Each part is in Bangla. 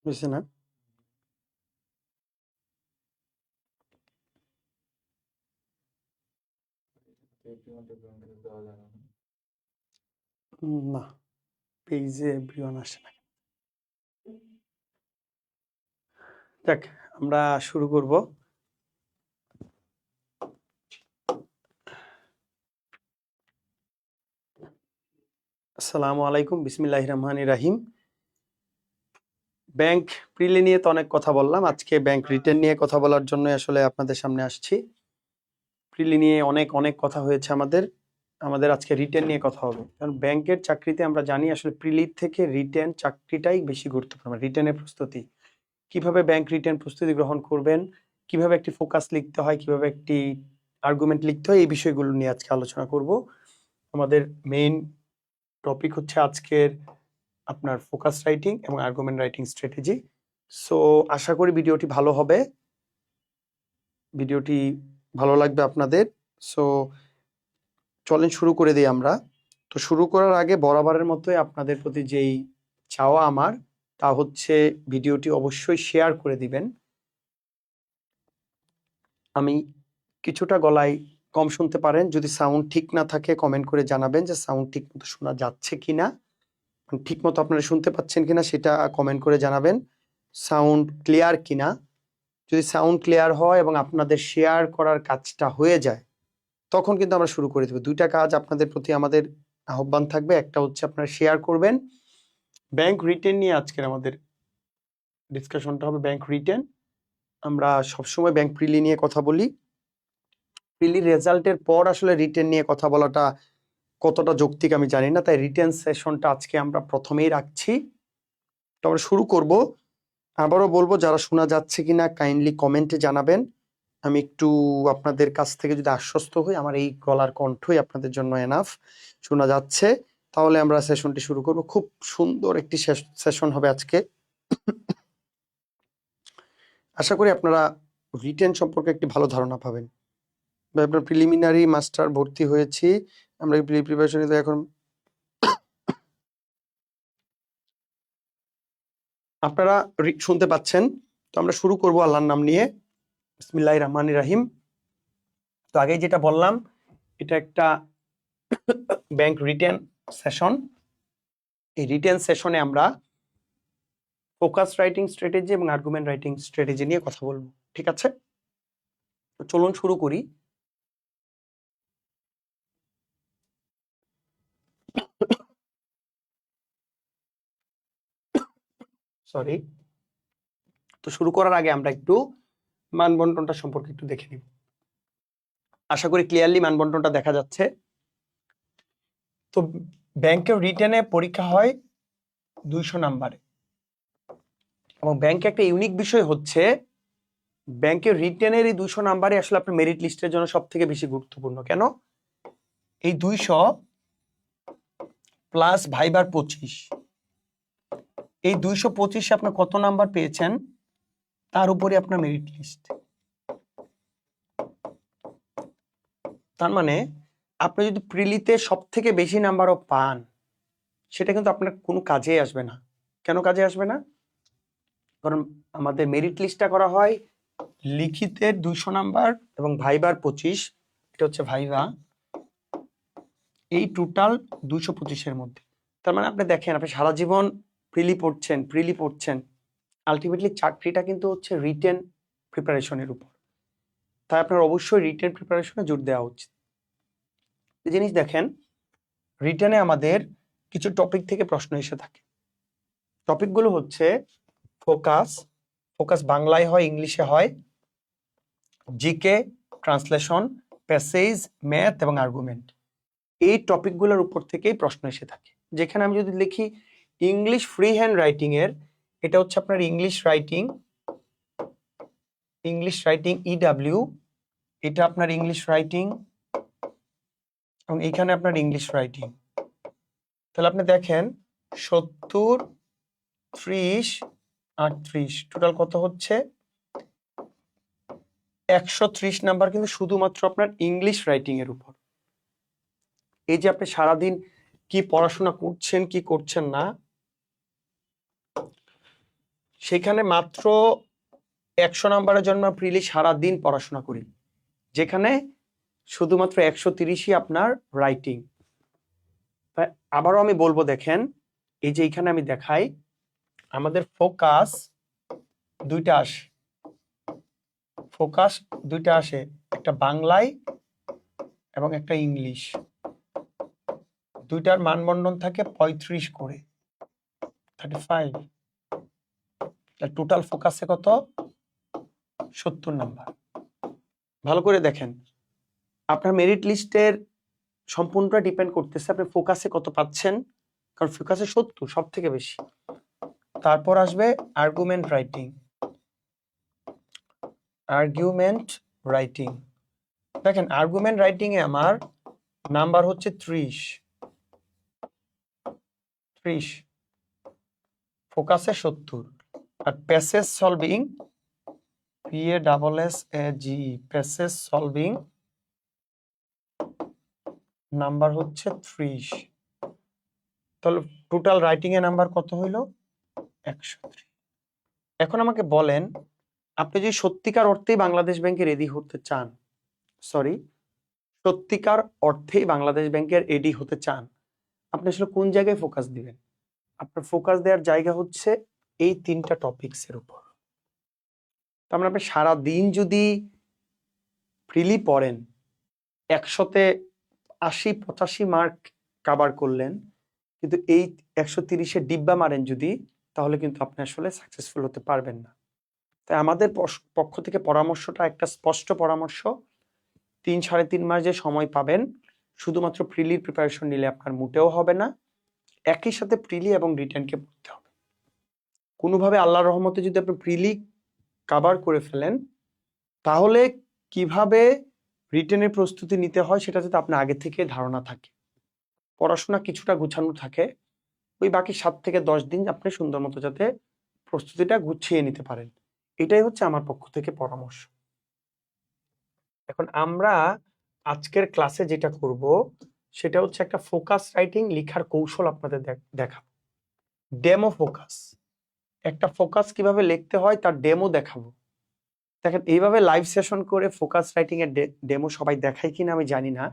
বুঝছে না? না, পেজে এভরিওয়ান আসে না। যাক, আমরা শুরু করব। আসসালামু আলাইকুম, বিসমিল্লাহির রহমানির রহিম। ব্যাংক প্রিলি নিয়ে তো অনেক কথা বললাম, আজকে ব্যাংক রিটেন নিয়ে কথা বলার জন্য আসলে আপনাদের সামনে আসছি। প্রিলি নিয়ে অনেক অনেক কথা হয়েছে আমাদের আমাদের আজকে রিটেন নিয়ে কথা হবে। কারণ ব্যাংকের চাকরিতে আমরা জানি আসলে প্রিলির থেকে রিটেন চাকরিটাই বেশি গুরুত্বপূর্ণ। রিটেনের প্রস্তুতি, কিভাবে ব্যাংক রিটেন প্রস্তুতি গ্রহণ করবেন, কিভাবে একটি ফোকাস লিখতে হয়, কিভাবে একটি আর্গুমেন্ট লিখতে হয়, এই বিষয়গুলো নিয়ে আজকে আলোচনা করব। আমাদের মেইন টপিক হচ্ছে আজকের আপনার ফোকাস রাইটিং এবং আর্গুমেন্ট রাইটিং স্ট্র্যাটেজি। সো আশা করি ভিডিওটি ভালো হবে, ভিডিওটি ভালো লাগবে আপনাদের। সো চলেন শুরু করে দিই আমরা। তো শুরু করার আগে বরাবরের মতোই আপনাদের প্রতি যেই চাওয়া আমার, তা হচ্ছে ভিডিওটি অবশ্যই শেয়ার করে দিবেন। আমি কিছুটা গলায় কম শুনতে পারেন, যদি সাউন্ড ঠিক না থাকে কমেন্ট করে জানাবেন যে সাউন্ড ঠিক মতো শোনা যাচ্ছে কিনা, ঠিক মতো আপনারা শুনতে পাচ্ছেন কিনা সেটা কমেন্ট করে জানাবেন। সাউন্ড ক্লিয়ার কিনা, যদি সাউন্ড ক্লিয়ার হয় এবং আপনাদের শেয়ার করার কাজটা হয়ে যায় তখন কিন্তু আমরা শুরু করে দেবো। দুইটা কাজ আপনাদের প্রতি আমাদের আহ্বান থাকবে, একটা হচ্ছে আপনারা শেয়ার করবেন। ব্যাংক রিটেন নিয়ে আজকের আমাদের ডিসকাশনটা হবে ব্যাংক রিটেন। আমরা সবসময় ব্যাংক প্রিলি নিয়ে কথা বলি, প্রিলি রেজাল্টের পর আসলে রিটেন নিয়ে কথা বলাটা কতটা যৌক্তিক আমি জানি না, তাই রিটেন সেশনটা আজকে আমরা প্রথমেই রাখছি। তো আমরা শুরু করব। আবারও বলবো, যারা শোনা যাচ্ছে কিনা কাইন্ডলি কমেন্টে জানাবেন। আমি একটু আপনাদের কাছ থেকে যদি আশ্বস্ত হই আমার এই গলার কণ্ঠই আপনাদের জন্য এনাফ, শোনা যাচ্ছে, তাহলে আমরা সেশনটি শুরু করব। খুব সুন্দর একটি সেশন হবে আজকে। আশা করি আপনারা রিটেন সম্পর্কে একটি ভালো ধারণা পাবেন। আপনার প্রিলিমিনারি মাস্টার ভর্তি হয়েছি, আমরা প্রিপারেশন এখন আপনারা শুনতে পাচ্ছেন। তো আমরা শুরু করব আল্লাহর নাম নিয়ে, বিসমিল্লাহির রহমানির রহিম। তো আগে যেটা বললাম, এটা একটা ব্যাংক রিটেন সেশন। এই রিটেন সেশনে আমরা ফোকাস রাইটিং স্ট্র্যাটেজি এবং আর্গুমেন্ট রাইটিং স্ট্র্যাটেজি নিয়ে কথা বলবো, ঠিক আছে? তো চলুন শুরু করি। সরি। তো শুরু করার আগে আমরা একটু মানবন্টনটা সম্পর্কে একটু দেখে নিব। আশা করি ক্লিয়ারলি মানবন্টনটা দেখা যাচ্ছে। তো ব্যাংকের রিটেনে পরীক্ষা হয় 200 নাম্বারে, এবং ব্যাংকে একটা ইউনিক বিষয় হচ্ছে ব্যাংকের রিটেনের এই 200 নাম্বারে আসলে আপনার মেরিট লিস্টের জন্য সব থেকে বেশি গুরুত্বপূর্ণ। কেন? এই 200 প্লাস ভাইবার 25, এই 225 আপনি কত নাম্বার পেয়েছেন তার উপরে আপনার মেরিট লিস্ট। তার মানে আপনি যদি প্রিলিতে সব থেকে বেশি নাম্বারও পান, সেটা কিন্তু আপনার কোনো কাজে আসবে না। কেন কাজে আসবে না? কারণ আমাদের মেরিট লিস্টটা করা হয় লিখিতের 200 নাম্বার এবং ভাইবার 25, এটা হচ্ছে ভাইভা, এই টোটাল 225-এর মধ্যে। তার মানে আপনি দেখেন, আপনি সারা জীবন প্রিলি পড়ছেন, আলটিমেটলি চাকরিটা কিন্তু হচ্ছে রিটেন প্রিপারেশনের উপর। তাই আপনার অবশ্যই রিটেন প্রিপারেশনে জোর দেওয়া উচিত। এই জিনিস দেখেন, রিটেনে আমাদের কিছু টপিক থেকে প্রশ্ন এসে থাকে। টপিকগুলো হচ্ছে ফোকাস, ফোকাস বাংলায় হয়, ইংলিশে হয়, জিকে, ট্রান্সলেশন, প্যাসেজ, ম্যাথ এবং আর্গুমেন্ট। এই টপিকগুলোর উপর থেকেই প্রশ্ন এসে থাকে। যেখানে আমি যদি লিখি ইংলিশ ফ্রি হ্যান্ড রাইটিং এর, এটা হচ্ছে আপনার ইংলিশ রাইটিং ইডব্লিউ, এটা আপনার ইংলিশ রাইটিং, এবং এখানে আপনার ইংলিশ রাইটিং। তাহলে আপনি দেখেন 70, 30, 38, টোটাল কত হচ্ছে? 130 নাম্বার কিন্তু শুধুমাত্র আপনার ইংলিশ রাইটিং এর উপর। এই যে আপনি সারাদিন কি পড়াশোনা করছেন কি করছেন না, সেখানে মাত্র 100 নাম্বারের জন্য প্রিলি সারাদিন পড়াশোনা করি, যেখানে শুধুমাত্র 130ই আপনার রাইটিং। আবারও আমি বলবো, দেখেন এই যে এখানে আমি দেখাই, আমাদের ফোকাস দুইটা আসে, একটা বাংলায় এবং একটা ইংলিশ। দুইটার মানবন্ধন থাকে 35 করে, 35। টোটাল ফোকাসে কত? 70 নাম্বার। ভালো করে দেখেন, আপনার মেরিট লিস্টের সম্পূর্ণটা ডিপেন্ড করতেছে আপনি ফোকাসে কত পাচ্ছেন, কারণ ফোকাসে 70 সব থেকে বেশি। তারপর আসবে আর্গুমেন্ট রাইটিং। দেখেন আর্গুমেন্ট রাইটিং এ আমার নাম্বার হচ্ছে 30, ফোকাসে 70। আর passage solving, passage solving number হচ্ছে 30। তাহলে টোটাল রাইটিং এর নাম্বার কত হইল? 103। এখন আমাকে বলেন, আপনি যদি সত্যিকার অর্থেই বাংলাদেশ ব্যাংকে রেডি হতে চান, সত্যিকার অর্থেই বাংলাদেশ ব্যাংকের এডি হতে চান, আপনি আসলে কোন জায়গায় ফোকাস দিবেন? আপনার ফোকাস দেওয়ার জায়গা হচ্ছে এই 3টা টপিকসের উপর। তার মানে আপনি সারাদিন যদি ফ্রিলি পড়েন, 100তে 80-85 মার্ক কাভার করলেন, কিন্তু এই 130-এ ডিব্বা মারেন যদি, তাহলে কিন্তু আপনি আসলে সাকসেসফুল হতে পারবেন না। তাই আমাদের পক্ষ থেকে পরামর্শটা একটা স্পষ্ট পরামর্শ, 3-3.5 মাস যে সময় পাবেন, শুধুমাত্র প্রিলির প্রিপারেশন নিলে আপনার মোটেও হবে না, একই সাথে প্রিলি এবং রিটেনকে পড়তে হবে। কোনোভাবে আল্লাহর রহমতে যদি আপনি প্রিলি কাভার করে ফেলেন, তাহলে কিভাবে রিটেনের প্রস্তুতি নিতে হয় সেটা যাতে আপনার আগে থেকে ধারণা থাকে, পড়াশোনা কিছুটা গুছানো থাকে, ওই বাকি 7 থেকে 10 দিন আপনি সুন্দর মতো যাতে প্রস্তুতিটা গুছিয়ে নিতে পারেন। এটাই হচ্ছে আমার পক্ষ থেকে পরামর্শ। এখন আমরা আজকের ক্লাসে যেটা করব সেটা হচ্ছে একটা ফোকাস রাইটিং লেখার কৌশল আপনাদের দেখাবো, ডেমো ফোকাস। একটা ফোকাস কিভাবে লিখতে হয় তার ডেমো দেখাবো। দেখেন এইভাবে লাইভ সেশন করে ফোকাস রাইটিং এর ডেমো সবাই দেখায় কিনা আমি জানি না,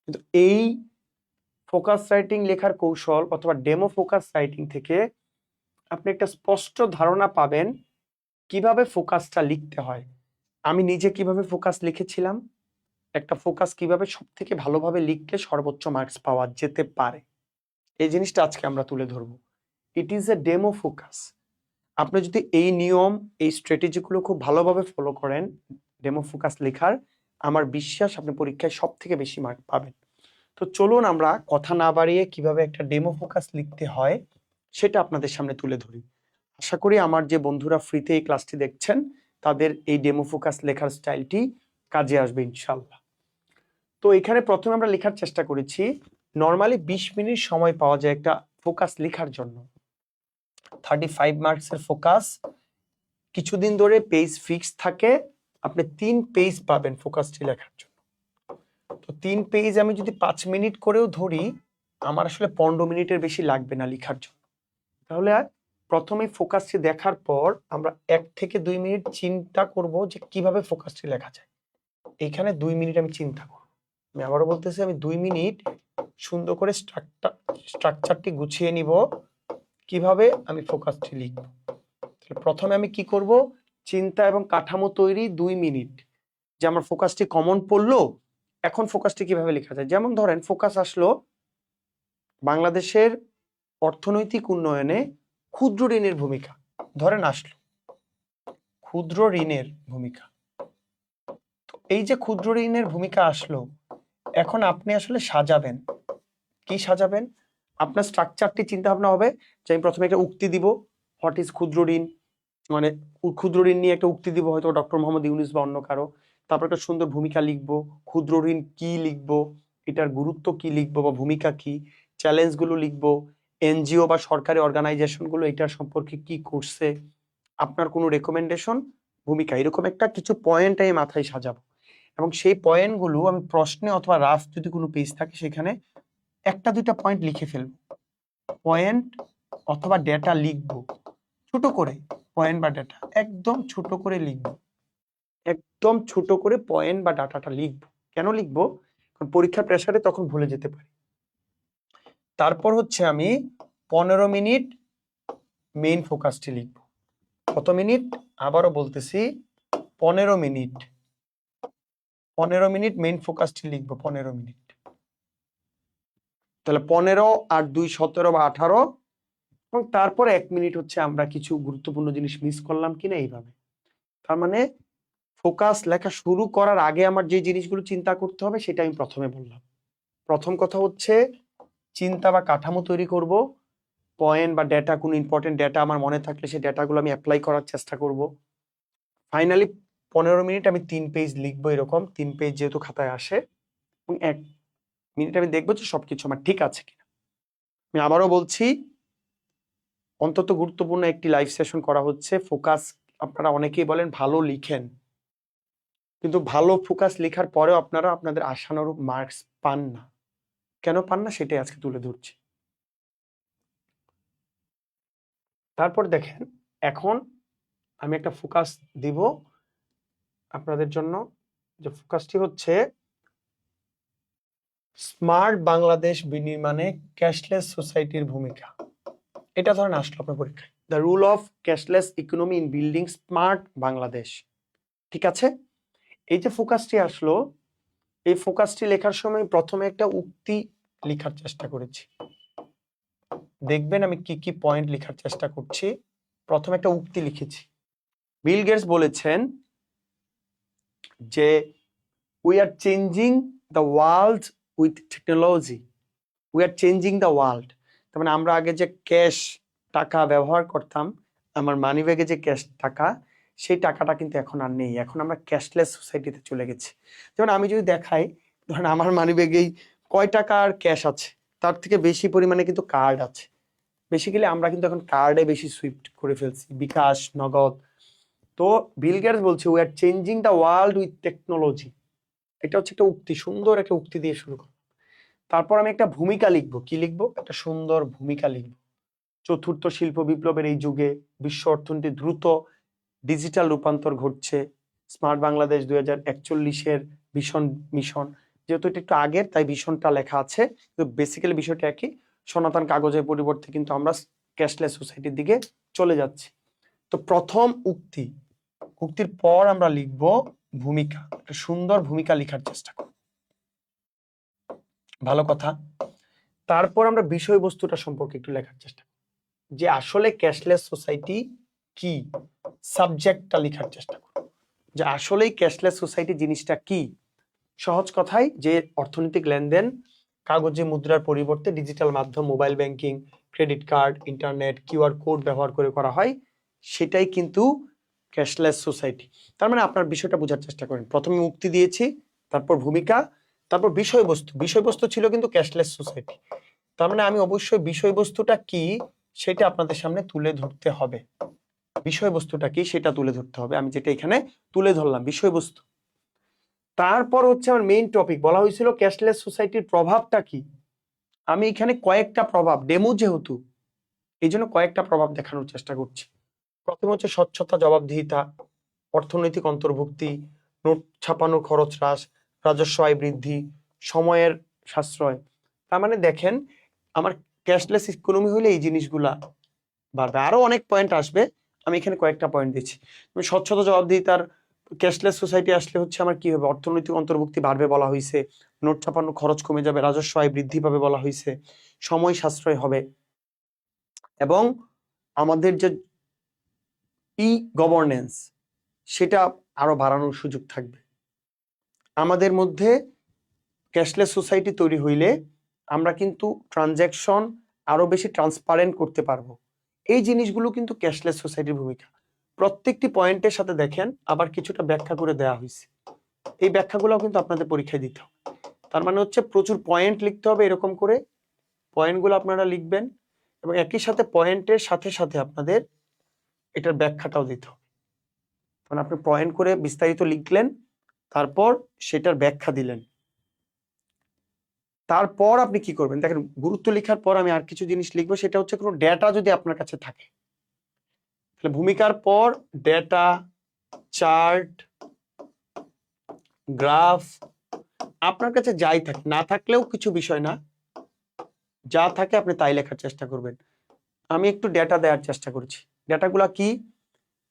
কিন্তু এই ফোকাস রাইটিং লেখার কৌশল অথবা ডেমো ফোকাস রাইটিং থেকে আপনি একটা স্পষ্ট ধারণা পাবেন কিভাবে ফোকাসটা লিখতে হয়। আমি নিজে কিভাবে ফোকাস লিখেছিলাম, একটা ফোকাস কিভাবে সব থেকে ভালোভাবে লিখলে সর্বোচ্চ মার্কস পাওয়া যেতে পারে, এই জিনিসটা আজকে আমরা তুলে ধরবো। It is a demo focus. আপনি যদি এই নিয়ম, এই স্ট্র্যাটেজিগুলো খুব ভালোভাবে ফলো করেন ডেমো ফোকাস লেখার, আমার বিশ্বাস আপনি পরীক্ষায় সব থেকে বেশি মার্ক পাবেন। তো চলুন আমরা কথা না বাড়িয়ে কিভাবে একটা ডেমো ফোকাস লিখতে হয় সেটা আপনাদের সামনে তুলে ধরি। আশা করি আমার যে বন্ধুরা ফ্রিতে এই ক্লাসটি দেখছেন তাদের এই ডেমো ফোকাস লেখার স্টাইলটি কাজে আসবে ইনশাল্লাহ। তো এখানে প্রথমে আমরা লেখার চেষ্টা করেছি, নর্মালি 20 মিনিট সময় পাওয়া যায় একটা ফোকাস লেখার জন্য। 35 মার্কসের ফোকাস, কিছুদিন ধরে পেজ ফিক্স থাকে, আপনি 3 পেজ পাবেন ফোকাসটি লেখার জন্য। তো 3 পেজ আমি যদি 5 মিনিট করেও ধরি, আমার আসলে 15 মিনিটের বেশি লাগবে না লেখার জন্য। তাহলে প্রথমে ফোকাসটি দেখার পর আমরা 1 থেকে 2 মিনিট চিন্তা করব যে কিভাবে ফোকাসটি লেখা যায়। এখানে 2 মিনিট আমি চিন্তা করব। আমি আবারও বলতেছি, আমি 2 মিনিট সুন্দর করে স্ট্রাকচারটি গুছিয়ে নিব কিভাবে আমি ফোকাসটি লিখব। তাহলে প্রথমে আমি কি করব, চিন্তা এবং কাঠামো তৈরি 2 মিনিট, যে আমার ফোকাসটি কমন পড়লো, এখন ফোকাসটি কিভাবে লেখা যায়। যেমন ধরেন ফোকাস আসলো বাংলাদেশের অর্থনৈতিক উন্নয়নে ক্ষুদ্র ঋণের ভূমিকা, ধরেন আসলো ক্ষুদ্র ঋণের ভূমিকা। তো এই যে ক্ষুদ্র ঋণের ভূমিকা আসলো, এখন আপনি আসলে সাজাবেন, কি সাজাবেন, আপনার স্ট্রাকচারটি চিন্তা ভাবনা হবে যে আমি প্রথমে একটা উক্তি দিব, হোয়াট ইজ ক্ষুদ্র ঋণ, মানে ক্ষুদ্র ঋণ নিয়ে একটা উক্তি দিব, হয়তো ডক্টর মোহাম্মদ ইউনূস বা অন্য কারো। তারপর একটা সুন্দর ভূমিকা লিখবো, ক্ষুদ্র ঋণ কি লিখবো, এটার গুরুত্ব কি লিখবো বা ভূমিকা কি, চ্যালেঞ্জগুলো লিখবো, এনজিও বা সরকারি অর্গানাইজেশনগুলো এটার সম্পর্কে কি করছে, আপনার কোনো রেকমেন্ডেশন, ভূমিকা, এরকম একটা কিছু পয়েন্ট আমি মাথায় সাজাবো। এবং সেই পয়েন্টগুলো আমি প্রশ্নে অথবা রাফ যদি কোনো পেজ থাকে সেখানে 1-2টা পয়েন্ট লিখে ফেলবো, পয়েন্ট অথবা ডেটা লিখবো। ছোট করে পয়েন্ট বা ডাটা একদম ছোট করে লিখবো, একদম ছোট করে পয়েন্ট বা ডাটাটা লিখবো। কেন লিখবো? কারণ পরীক্ষার প্রেসারে তখন ভুলে যেতে পারি। তারপর হচ্ছে আমি 15 মিনিট মেইন ফোকাসটি লিখবো। কত মিনিট? আবারও বলতেছি 15 মিনিট। 15 মিনিট মেইন ফোকাসটি লিখবো, 15 মিনিট। তাহলে 15 আর 2 17 বা 18, এবং তারপর 1 মিনিট হচ্ছে আমরা কিছু গুরুত্বপূর্ণ জিনিস মিস করলাম কিনা এইভাবে। তার মানে ফোকাস লেখা শুরু করার আগে আমার যে জিনিসগুলো চিন্তা করতে হবে সেটা আমি প্রথমে বললাম। প্রথম কথা হচ্ছে চিন্তা বা কাঠামো তৈরি করব, পয়েন্ট বা ডেটা, কোনো ইম্পর্টেন্ট ডেটা আমার মনে থাকলে সেই ডেটাগুলো আমি অ্যাপ্লাই করার চেষ্টা করব। ফাইনালি 15 মিনিট আমি 3 পেজ লিখবো, এরকম 3 পেজ যেহেতু খাতায় আসে, এবং 1 মিনিট আমি দেখবো যে সবকিছু আমার ঠিক আছে কিনা। আমি আবারও বলছি, অন্তত গুরুত্বপূর্ণ একটি লাইভ সেশন করা হচ্ছে। ফোকাস, আপনারা অনেকেই বলেন ভালো লিখেন, কিন্তু ভালো ফোকাস লেখার পরেও আপনারা আপনাদের আশানুরূপ মার্কস পান না। কেন পান না সেটাই আজকে তুলে ধরছি। তারপর দেখেন, এখন আমি একটা ফোকাস দিব আপনাদের জন্য, যে ফোকাসটি হচ্ছে স্মার্ট বাংলাদেশ বিনির্মাণে ক্যাশলেস সোসাইটির ভূমিকা। এটা ধরেন আসলো আপনার পরীক্ষায়, the rule of cashless economy in building smart Bangladesh. ঠিক আছে, এই যে ফোকাসটি আসলো, এই ফোকাসটি লেখার সময় প্রথমে একটা উক্তি লেখার চেষ্টা করেছি। দেখবেন আমি কি কি পয়েন্ট লেখার চেষ্টা করছি। প্রথমে একটা উক্তি লিখেছি। বিল গেটস বলেছেন যে we are changing the world with technology. We are changing the world. তার মানে আমরা আগে যে ক্যাশ টাকা ব্যবহার করতাম, আমার মানি ব্যাগে যে ক্যাশ টাকা, সেই টাকাটা কিন্তু এখন আর নেই। এখন আমরা ক্যাশলেস সোসাইটিতে চলে গেছি। যেমন আমি যদি দেখাই, ধরেন আমার মানি ব্যাগেই কয় টাকার ক্যাশ আছে, তার থেকে বেশি পরিমাণে কিন্তু কার্ড আছে। বেসিক্যালি আমরা কিন্তু এখন কার্ডে বেশি সুইফট করে ফেলছি, বিকাশ, নগদ। তো বিল গেটস বলছে we are changing the world with technology. এটা হচ্ছে একটা উক্তি, সুন্দর একটা উক্তি দিয়ে শুরু করব। তারপর আমি একটা ভূমিকা লিখবো। কি লিখবো? একটা সুন্দর ভূমিকা লিখবো। চতুর্থ শিল্প বিপ্লবের এই যুগে বিশ্ব অর্থনীতি দ্রুত ডিজিটাল রূপান্তর ঘটছে। স্মার্ট বাংলাদেশ 2041-এর ভীষণ মিশন, যেহেতু এটা একটু আগের তাই ভীষণটা লেখা আছে, কিন্তু বেসিক্যালি বিষয়টা একই। সনাতন কাগজের পরিবর্তে কিন্তু আমরা ক্যাশলেস সোসাইটির দিকে চলে যাচ্ছি। তো প্রথম উক্তি, উক্তির পর আমরা লিখব ভূমিকা। একটা সুন্দর ভূমিকা লেখার চেষ্টা করব, ভালো কথা। তারপর আমরা বিষয়বস্তুটা সম্পর্কে একটু লেখার চেষ্টা করব, যে আসলে ক্যাশলেস সোসাইটি কি, সাবজেক্টটা লেখার চেষ্টা করব, যে আসলেই ক্যাশলেস সোসাইটি জিনিসটা কি। সহজ কথায়, যে অর্থনৈতিক লেনদেন কাগজে মুদ্রার পরিবর্তে ডিজিটাল মাধ্যম, mobile banking, credit card, internet, QR code ব্যবহার করে করা হয়, সেটাই কিন্তু ক্যাশলেস সোসাইটি। তার মানে আপনার বিষয়টা বোঝার চেষ্টা করেন। প্রথমে মুক্তি দিয়েছি, তারপর ভূমিকা, তারপর বিষয়বস্তু। বিষয়বস্তু ছিল কিন্তু ক্যাশলেস সোসাইটি। তার মানে আমি অবশ্যই বিষয়বস্তুটা কি সেটা আপনাদের সামনে তুলে ধরতে হবে। বিষয়বস্তুটা কি সেটা তুলে ধরতে হবে, আমি যেটা এখানে তুলে ধরলাম বিষয়বস্তু। তারপর হচ্ছে আমার মেইন টপিক, বলা হয়েছিল ক্যাশলেস সোসাইটির প্রভাবটা কি। আমি এখানে কয়েকটা প্রভাব, ডেমো যেহেতু, এই জন্য কয়েকটা প্রভাব দেখানোর চেষ্টা করছি। প্রথম হচ্ছে স্বচ্ছতা, জবাবদিহিতা, অর্থনৈতিক অন্তর্ভুক্তি, নোট ছাপানোর খরচ হ্রাস, রাজস্ব আয় বৃদ্ধি, সময়ের সাশ্রয়। তার মানে দেখেন, আমার ক্যাশলেস ইকোনমি হলে এই জিনিসগুলা বাড়বে। আরো অনেক পয়েন্ট আসবে, আমি এখানে কয়েকটা পয়েন্ট দিচ্ছি। স্বচ্ছতা, জবাবদিহিতার ক্যাশলেস সোসাইটি আসলে হচ্ছে আমার কি হবে, অর্থনৈতিক অন্তর্ভুক্তি বাড়বে বলা হয়েছে, নোট ছাপানোর খরচ কমে যাবে, রাজস্ব আয় বৃদ্ধি পাবে বলা হয়েছে, সময় সাশ্রয় হবে, এবং আমাদের যে ই গভর্নেন্স সেটা আরো বাড়ানোর সুযোগ থাকবে। আমাদের মধ্যে ক্যাশলেস সোসাইটি তৈরি হইলে আমরা কিন্তু ট্রানজ্যাকশন আরো বেশি ট্রান্সপারেন্ট করতে পারবো। এই জিনিসগুলো কিন্তু ক্যাশলেস সোসাইটির ভূমিকা। প্রত্যেকটি পয়েন্টের সাথে দেখেন আবার কিছুটা ব্যাখ্যা করে দেওয়া হয়েছে। এই ব্যাখ্যাগুলো কিন্তু আপনাদের পরীক্ষায় দিতে হবে। তার মানে হচ্ছে প্রচুর পয়েন্ট লিখতে হবে, এরকম করে পয়েন্টগুলো আপনারা লিখবেন, এবং একই সাথে পয়েন্টের সাথে সাথে আপনাদের এটার ব্যাখ্যাটাও দিতে হবে। মানে আপনি পয়েন্ট করে বিস্তারিত লিখলেন, তারপর সেটার ব্যাখ্যা দিলেন। তারপর আপনি কি করবেন দেখেন, গুরুত্ব লেখার পর আমি আর কিছু জিনিস লিখবো, সেটা হচ্ছে কোনো ডেটা যদি আপনার কাছে থাকে, তাহলে ভূমিকার পর ডেটা, চার্ট, গ্রাফ, আপনার কাছে যাই থাকে, না থাকলেও কিছু বিষয় না, যা থাকে আপনি তাই লেখার চেষ্টা করবেন। আমি একটু ডেটা দেওয়ার চেষ্টা করছি। ডেটাগুলা কি,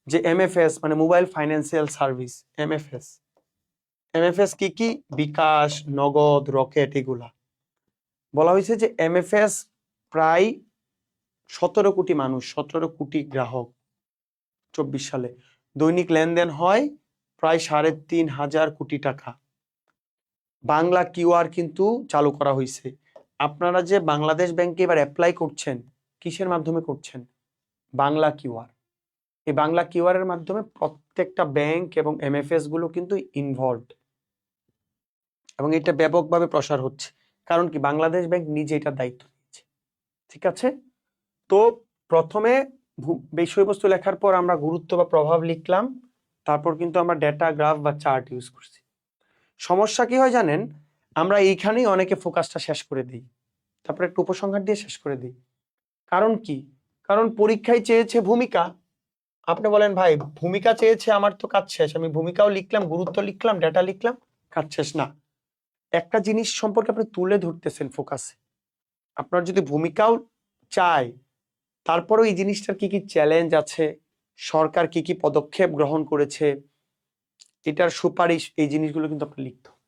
যে এমএফএস মানে mobile financial service, MFS. MFS কি কি, বিকাশ, নগদ, রকেট, এগুলা বলা হয়েছে যে এমএফএস প্রায় 17 কোটি মানুষ, 17 কোটি গ্রাহক 24 সালে দৈনিক লেনদেন হয় প্রায় 3,500 কোটি টাকা। বাংলা কিউআর কিন্তু চালু করা হয়েছে। আপনারা যে বাংলাদেশ ব্যাংকে এবার অ্যাপ্লাই করছেন, কিসের মাধ্যমে করছেন? বাংলা কিউআর। এই বাংলা কিউআর এর মাধ্যমে প্রত্যেকটা ব্যাংক এবং এমএফএস গুলো কিন্তু ইনভলভড, এবং এটা ব্যাপকভাবে প্রসার হচ্ছে। কারণ কি, বাংলাদেশ ব্যাংক নিজে এটার দায়িত্ব নিচ্ছে। ঠিক আছে, তো প্রথমে বিষয়বস্তু লেখার পর আমরা গুরুত্ব বা প্রভাব লিখলাম, তারপর কিন্তু আমরা ডেটা, গ্রাফ বা চার্ট ইউজ করছি। সমস্যা কি হয় জানেন, আমরা এইখানেই অনেকে ফোকাসটা শেষ করে দিই, তারপরে একটু উপসংহার দিয়ে শেষ করে দিই। কারণ কি, কারণ পরীক্ষায় চেয়েছে ভূমিকা। আপনি বলেন ভাই ভূমিকা চেয়েছে, আমার তো কাজ শেষ, আমি ভূমিকাও লিখলাম, গুরুত্ব লিখলাম, ডেটা লিখলাম, কাজ শেষ না। একটা জিনিস সম্পর্কে আপনি তুলে ধরতেছেন ফোকাসে। আপনার যদি ভূমিকাও চায়, তারপরেও এই জিনিসটার কি কি চ্যালেঞ্জ আছে, সরকার কি কি পদক্ষেপ গ্রহণ করেছে, এটার সুপারিশ, এই জিনিসগুলো কিন্তু আপনি লিখতে হবে।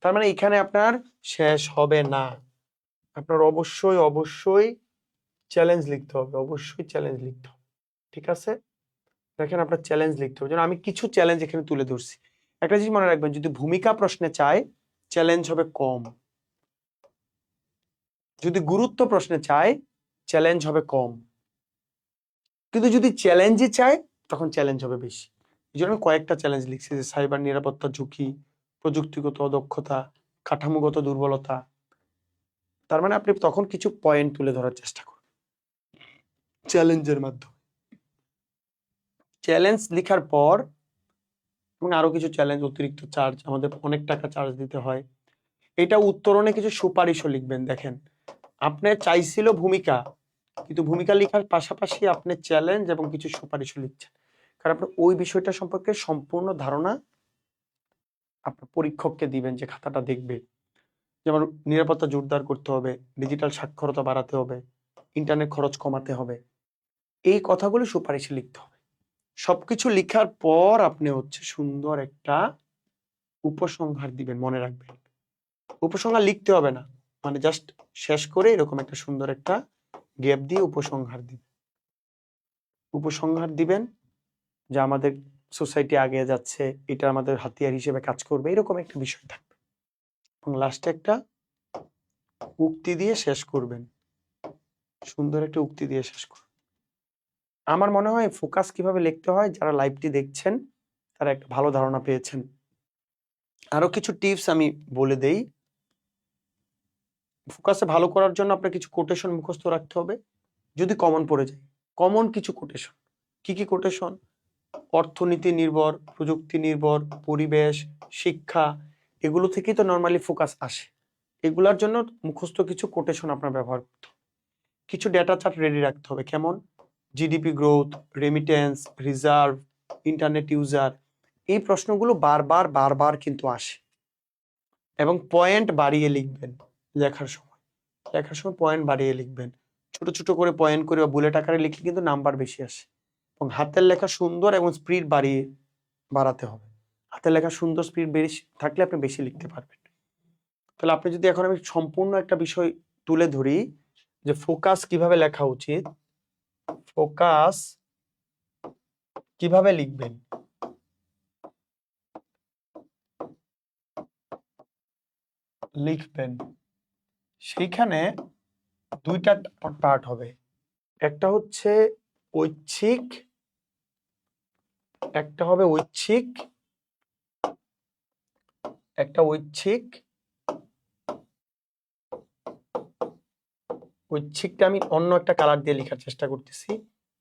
তার মানে এখানে আপনার শেষ হবে না, আপনার অবশ্যই অবশ্যই চ্যালেঞ্জ লিখতে হবে, অবশ্যই চ্যালেঞ্জ লিখতে হবে। ঠিক আছে, দেখেন আপনার চ্যালেঞ্জ লিখতে হবে, যেন আমি কিছু চ্যালেঞ্জ এখানে তুলে ধরছি। একটা জিনিস মনে রাখবেন, যদি ভূমিকা প্রশ্নে চায় চ্যালেঞ্জ হবে কম, যদি গুরুত্ব প্রশ্নে চায় চ্যালেঞ্জ হবে কম, কিন্তু যদি চ্যালেঞ্জে চায় তখন চ্যালেঞ্জ হবে বেশি। এই জন্য আমি কয়েকটা চ্যালেঞ্জ লিখছি, যে সাইবার নিরাপত্তা ঝুঁকি, প্রযুক্তিগত অদক্ষতা, কাঠামোগত দুর্বলতা। তার মানে আপনি তখন কিছু পয়েন্ট তুলে ধরার চেষ্টা করুন চ্যালেঞ্জের মাধ্যমে। চ্যালেঞ্জ লেখার পর এবং আরো কিছু চ্যালেঞ্জ, অতিরিক্ত চার্জ, আমাদের অনেক টাকা চার্জ দিতে হয়, এটা উত্তরণে কিছু সুপারিশও লিখবেন। দেখেন, আপনি চাইছিল ভূমিকা, কিন্তু ভূমিকা লেখার পাশাপাশি আপনি চ্যালেঞ্জ এবং কিছু সুপারিশও লিখছেন, কারণ আপনি ওই বিষয়টা সম্পর্কে সম্পূর্ণ ধারণা আপনার পরীক্ষককে দিবেন, যে খাতাটা দেখবে। যেমন নিরাপত্তা জোরদার করতে হবে, ডিজিটাল সাক্ষরতা বাড়াতে হবে, ইন্টারনেট খরচ কমাতে হবে, এই কথাগুলো সুপারিশে লিখতে হবে। সবকিছু লেখার পর আপনি হচ্ছে সুন্দর একটা উপসংহার দিবেন। মনে রাখবেন, উপসংহার লিখতে হবে না, মানে জাস্ট শেষ করে এরকম একটা সুন্দর একটা গ্যাপ দিয়ে উপসংহার দিবেন। উপসংহার দিবেন যে আমাদের সোসাইটি আগে যাচ্ছে, এটা আমাদের হাতিয়ার হিসেবে কাজ করবে, এরকম একটা বিষয় থাকবে। এবং লাস্টে একটা উক্তি দিয়ে শেষ করবেন, সুন্দর একটা উক্তি দিয়ে শেষ করবেন। আমার মনে হয় ফোকাস কিভাবে লিখতে হয়, যারা লাইভটি দেখছেন তারা একটা ভালো ধারণা পেয়েছেন। আরো কিছু টিপস আমি বলে দেই। ফোকাসে ভালো করার জন্য আপনার কিছু কোটেশন মুখস্থ রাখতে হবে, যদি কমন পড়ে যায়। কমন কিছু কোটেশন, কি কি কোটেশন? অর্থনীতি নির্ভর, প্রযুক্তি নির্ভর, পরিবেশ, শিক্ষা, এগুলো থেকেই তো নর্মালি ফোকাস আসে। এগুলার জন্য মুখস্থ কিছু কোটেশন আপনার ব্যবহার করতে হবে। কিছু ডেটা চার্ট রেডি রাখতে হবে, কেমন? GDP growth, remittance, reserve, internet user, এই প্রশ্নগুলো বারবার বারবার কিন্তু আসে। এবং পয়েন্ট বাড়িয়ে লিখবেন লেখার সময়, লেখার সময় পয়েন্ট বাড়িয়ে লিখবেন। ছোট ছোট করে পয়েন্ট করে বা বুলেট আকারে লিখলে কিন্তু নাম্বার বেশি আসে। এবং হাতের লেখা সুন্দর এবং স্পিড বাড়াতে হবে। হাতের লেখা সুন্দর, স্পিড বেশি থাকলে আপনি বেশি লিখতে পারবেন। তাহলে আপনি যদি এখন আমি সম্পূর্ণ একটা বিষয় তুলে ধরি, যে ফোকাস কিভাবে লেখা উচিত, ফোকাস কিভাবে লিখবেন, লিখবেন সেইখানে দুইটা পার্ট হবে। একটা হচ্ছে ঐচ্ছিক, একটা হবে ঐচ্ছিক, একটা ঐচ্ছিক। ঐচ্ছিকটা আমি অন্য একটা কালার দিয়ে লেখার চেষ্টা করতেছি।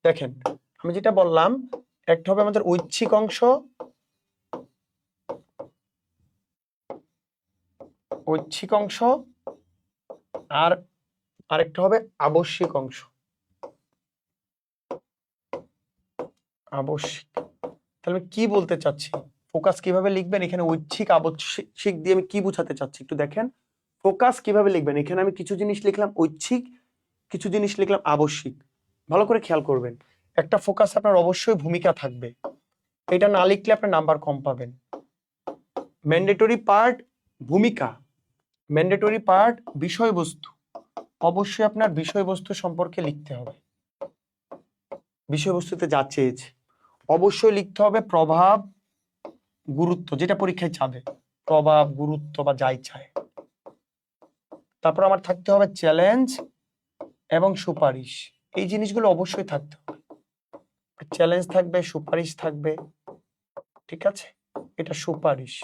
দেখেন, আমি যেটা বললাম, একটা হবে আমাদের ঐচ্ছিক অংশ, ঐচ্ছিক অংশ, আর আরেকটা হবে আবশ্যিক অংশ। আবশ্যিক। তাহলে আমি কি বলতে চাচ্ছি, ফোকাস কিভাবে লিখবেন, এখানে ঐচ্ছিক আবশ্যিক দিয়ে আমি কি বোঝাতে চাচ্ছি একটু দেখেন। ফোকাস কিভাবে লিখবেন, এখানে আমি কিছু জিনিস লিখলাম ঐচ্ছিক, কিছু জিনিস লিখলাম আবশ্যিক। ভালো করে খেয়াল করবেন, একটা ফোকাস আপনার অবশ্যই ভূমিকা থাকবে, এটা না লিখলে আপনার নাম্বার কম পাবেন। ম্যান্ডেটরি পার্ট ভূমিকা, ম্যান্ডেটরি পার্ট বিষয়বস্তু, অবশ্যই আপনার বিষয়বস্তু সম্পর্কে লিখতে হবে, বিষয়বস্তুতে যা চেয়েছে। অবশ্যই লিখতে হবে প্রভাব গুরুত্ব, যেটা পরীক্ষায় চাবে, প্রভাব গুরুত্ব বা যাই চায়। তারপর আমার থাকতে হবে চ্যালেঞ্জ এবং সুপারিশ, এই জিনিসগুলো অবশ্যই থাকতে হবে। চ্যালেঞ্জ থাকবে, সুপারিশ থাকবে, ঠিক আছে, এটা সুপারিশ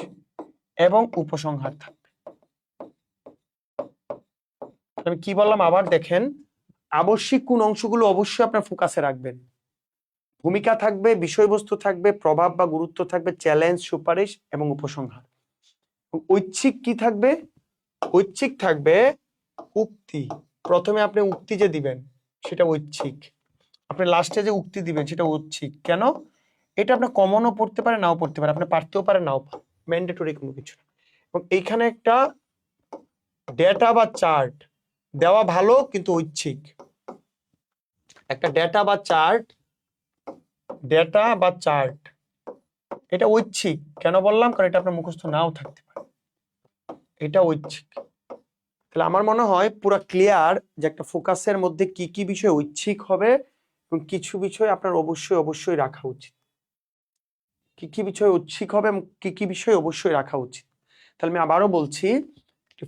এবং উপসংহার থাকবে। আমি কি বললাম আবার দেখেন, আবশ্যিক কোন অংশগুলো অবশ্যই আপনার ফোকাসে রাখবেন, ভূমিকা থাকবে, বিষয়বস্তু থাকবে, প্রভাব বা গুরুত্ব থাকবে, চ্যালেঞ্জ, সুপারিশ এবং উপসংহার। ঐচ্ছিক কি থাকবে, ঐচ্ছিক থাকবে উক্তি, প্রথমে আপনি উক্তি যে দিবেন সেটা ঐচ্ছিক, আপনি লাস্টে যে উক্তি দিবেন সেটা ঐচ্ছিক। কেন? এটা আপনার কমনও পড়তে পারে, নাও পড়তে পারে, আপনি পারতেও পারে, নাও পারে, ম্যান্ডেটরি কোনো কিছু না। এবং এইখানে একটা ডেটা বা চার্ট দেওয়া ভালো, কিন্তু ঐচ্ছিক। একটা ডেটা বা চার্ট, ডেটা বা চার্ট এটা ঐচ্ছিক। কেন বললাম? কারণ এটা আপনার মুখস্থ নাও থাকতে পারে, এটা ঐচ্ছিক। তাহলে আমার মনে হয় পুরো ক্লিয়ার যে একটা ফোকাসের মধ্যে কি কি বিষয় ঐচ্ছিক হবে এবং কিছু বিষয় আপনার অবশ্যই অবশ্যই রাখা উচিত, কি কি বিষয় ঐচ্ছিক হবে এবং কি কি বিষয় অবশ্যই রাখা উচিত। তাহলে আমি আবারও বলছি,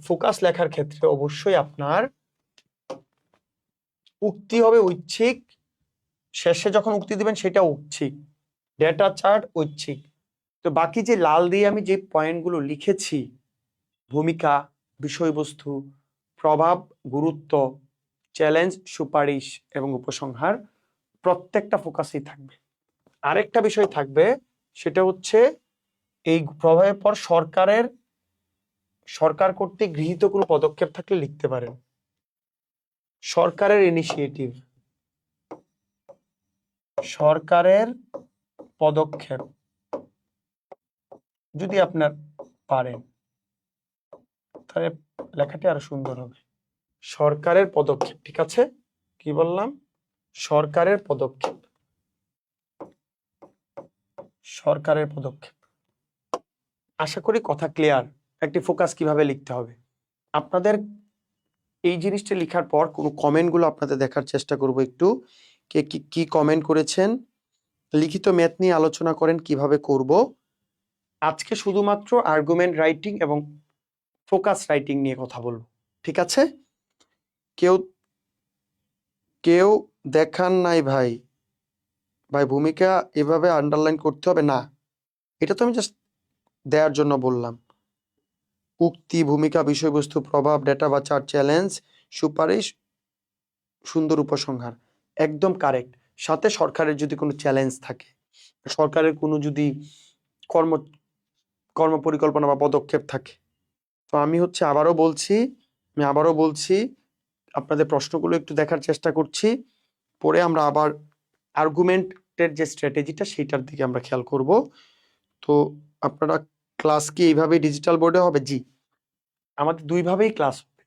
ফোকাস লেখার ক্ষেত্রে অবশ্যই আপনার উক্তি হবে ঐচ্ছিক, শেষে যখন উক্তি দিবেন সেটা ঐচ্ছিক, ডেটা চার্ট ঐচ্ছিক। তো বাকি যে লাল দিয়ে আমি যে পয়েন্টগুলো লিখেছি, ভূমিকা, বিষয়বস্তু, প্রভাব, গুরুত্ব, চ্যালেঞ্জ, সুপারিশ এবং উপসংহার, প্রত্যেকটা ফোকাসই থাকবে। আরেকটা বিষয় থাকবে, সেটা হচ্ছে এই প্রভাবের পর সরকার কর্তৃক গৃহীত কোনো পদক্ষেপ থাকলে লিখতে পারেন। সরকারের ইনিশিয়েটিভ, সরকারের পদক্ষেপ যদি আপনার পারেন তাহলে লেখাটি আরো সুন্দর হবে। সরকারের পদক্ষেপ, ঠিক আছে, কি বললাম? সরকারের পদক্ষেপ, সরকারের পদক্ষেপ। আশা করি কথা ক্লিয়ার, একটি ফোকাস কিভাবে লিখতে হবে। আপনাদের এই জিনিসটা লেখার পর কোনো কমেন্টগুলো আপনাদের দেখার চেষ্টা করব একটু, কে কি কমেন্ট করেছেন। লিখিত ম্যাথ নিয়ে আলোচনা করেন কিভাবে করব। আজকে শুধুমাত্র আর্গুমেন্ট রাইটিং এবং ফোকাস রাইটিং নিয়ে কথা বলবো, ঠিক আছে? কেউ কেউ দেখান নাই ভাই, ভূমিকা এভাবে আন্ডারলাইন করতে হবে না, এটা তো আমি জাস্ট দেওয়ার জন্য বললাম। উক্তি, ভূমিকা, বিষয়বস্তু, প্রভাব, ডেটা বা চার্ট, চ্যালেঞ্জ, সুপারিশ, সুন্দর উপসংহার, একদম কারেক্ট। সাথে সরকারের যদি কোনো চ্যালেঞ্জ থাকে, সরকারের কোনো যদি কর্ম পরিকল্পনা বা পদক্ষেপ থাকে, তো আমি আবারও বলছি আপনাদের প্রশ্নগুলো একটু দেখার চেষ্টা করছি, পরে আমরা আবার আর্গুমেন্টের যে স্ট্র্যাটেজিটা সেটার দিকে আমরা খেয়াল করব। তো আপনারা ক্লাস কি এইভাবে ডিজিটাল বোর্ডে হবে? জি, আমাদের দুইভাবেই ক্লাস হবে।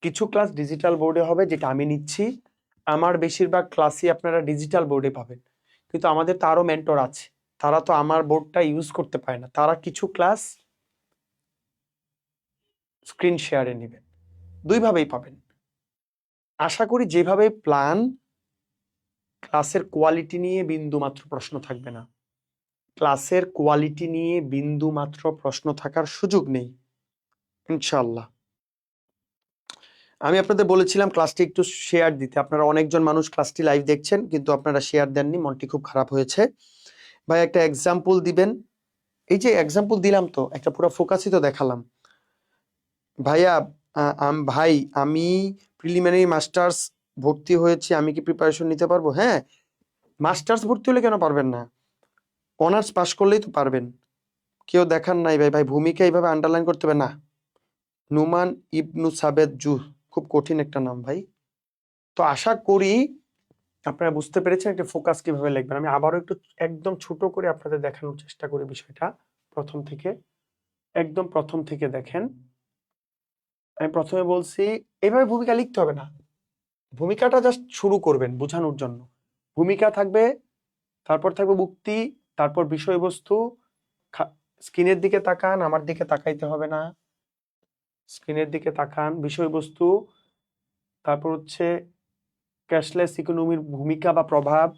কিছু ক্লাস ডিজিটাল বোর্ডে হবে, যেটা আমি নিচ্ছি। আমার বেশিরভাগ ক্লাসই আপনারা ডিজিটাল বোর্ডে পাবেন, কিন্তু আমাদের তো আরো মেন্টর আছে, তারা তো আমার বোর্ডটা ইউজ করতে পারে না, তারা কিছু ক্লাস স্ক্রিন শেয়ারে নেবেন। দুইভাবেই পাবেন। আশা করি যেভাবে প্ল্যান, ক্লাসের কোয়ালিটি নিয়ে বিন্দু মাত্র প্রশ্ন থাকবে না, ক্লাসের কোয়ালিটি নিয়ে বিন্দু মাত্র প্রশ্ন থাকার সুযোগ নেই ইনশাআল্লাহ। আমি আপনাদের বলেছিলাম ক্লাসটি একটু শেয়ার দিতে, আপনারা অনেকজন মানুষ ক্লাসটি লাইভ দেখছেন কিন্তু আপনারা শেয়ার দেননি, মনটি খুব খারাপ হয়েছে। ভাই একটা এক্সাম্পল দিবেন। এই যে এক্সাম্পল দিলাম, তো একটা পুরো ফোকাসই তো দেখালাম। ভাইয়া ভাই আমি প্রিলিমিনারি মাস্টার্স ভর্তি হয়েছি, আমি কি প্রিপারেশন নিতে পারবো? হ্যাঁ, মাস্টার্স ভর্তি হলে কেন পারবেন না? অনার্স পাস করলেই তো পারবেন। কেউ দেখান নাই ভাই, ভূমিকা এইভাবে আন্ডারলাইন করতে হবে না। নুমান ইবনু সাবেদ জুহ, খুব কঠিন একটা নাম ভাই। তো আশা করি আপনারা বুঝতে পেরেছেন একটা ফোকাস কিভাবে লিখবেন। আমি আবারও একটু একদম ছোট করে আপনাদের দেখানোর চেষ্টা করি বিষয়টা প্রথম থেকে। একদম প্রথম থেকে দেখেন। আমি প্রথমে বলছি এইভাবে ভূমিকা লিখতে হবে না। ভূমিকাটা জাস্ট শুরু করবেন বোঝানোর জন্য। ভূমিকা থাকবে, তারপর থাকবে উক্তি, তারপর বিষয়বস্তু। স্ক্রিনের দিকে তাকান, আমার দিকে তাকাইতে হবে না। স্ক্রিনের দিকে তাকান, বিষয়বস্তু, তারপর হচ্ছে ক্যাশলেস ইকোনমির ভূমিকা বা প্রভাব,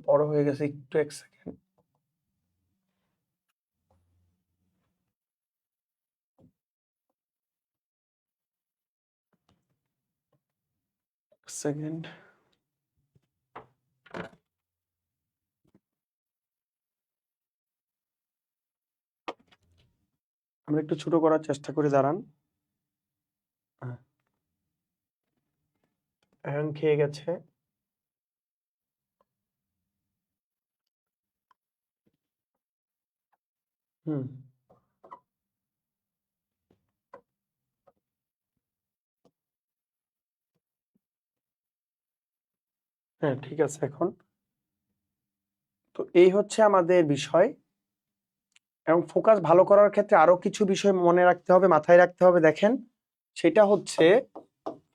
বড় হয়ে গেছে একটু, এক সেকেন্ড। সেকেন্ড। আমরা একটু ছোট করার চেষ্টা করে দাঁড়ান। হ্যাং খেয়ে গেছে। হুম, হ্যাঁ ঠিক আছে। এখন তো এই হচ্ছে আমাদের বিষয়, এবং ফোকাস ভালো করার ক্ষেত্রে আরো কিছু বিষয় মনে রাখতে হবে, মাথায় রাখতে হবে। দেখেন, সেটা হচ্ছে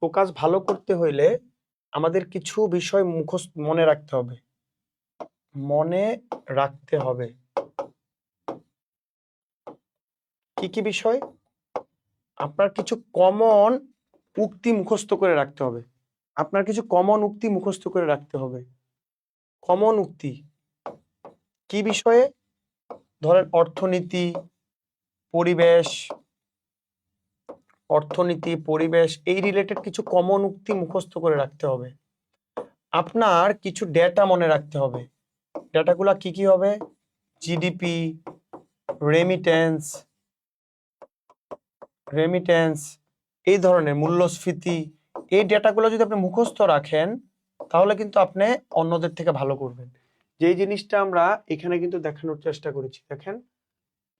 ফোকাস ভালো করতে হইলে আমাদের কিছু বিষয় মুখস্থ মনে রাখতে হবে। মনে রাখতে হবে কি কি বিষয়? আপনার কিছু কমন উক্তি মুখস্থ করে রাখতে হবে। আপনার কিছু কমন উক্তি মুখস্থ করে রাখতে হবে। কমন উক্তি কি বিষয়ে? ধরেন অর্থনীতি, পরিবেশ, পরিবেশ এই রিলেটেড কিছু কমন উক্তি মুখস্থ করে রাখতে হবে। আপনার কিছু ডেটা মনে রাখতে হবে। ডেটাগুলো কি কি হবে? জিডিপি, রেমিটেন্স, এই ধরনের মূল্যস্ফীতি। এই ডেটাগুলো যদি আপনি মুখস্থ রাখেন তাহলে কিন্তু আপনি অন্যদের থেকে ভালো করবেন। যেই জিনিসটা আমরা এখানে কিন্তু দেখানোর চেষ্টা করেছি। দেখেন,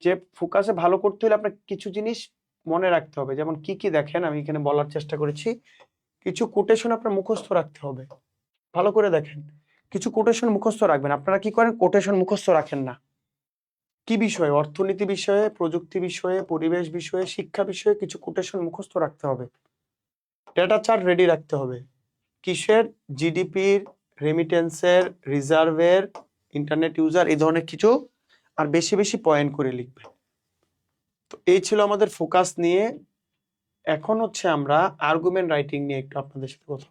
যে ফোকাসে ভালো করতে হলে আপনার কিছু জিনিস মনে রাখতে হবে। যেমন কি কি দেখেন, আমি এখানে বলার চেষ্টা করেছি। কিছু কোটেশন আপনার মুখস্থ রাখতে হবে। ভালো করে দেখেন, কিছু কোটেশন মুখস্থ রাখবেন। আপনারা কি করেন? কোটেশন মুখস্থ রাখেন না। কি বিষয়ে? অর্থনীতি বিষয়ে, প্রযুক্তি বিষয়ে, পরিবেশ বিষয়ে, শিক্ষা বিষয়ে কিছু কোটেশন মুখস্থ রাখতে হবে। ডেটা চার্ট রেডি রাখতে হবে। কিসের? জিডিপির, রেমিটেন্সের, রিজার্ভের, ইন্টারনেট ইউজার, এই ধরনের কিছু। আর বেশি বেশি পয়েন্ট করে লিখবে। তো এই ছিল আমাদের ফোকাস নিয়ে। এখন হচ্ছে আমরা আর্গুমেন্ট রাইটিং নিয়ে একটু আপনাদের সাথে কথা,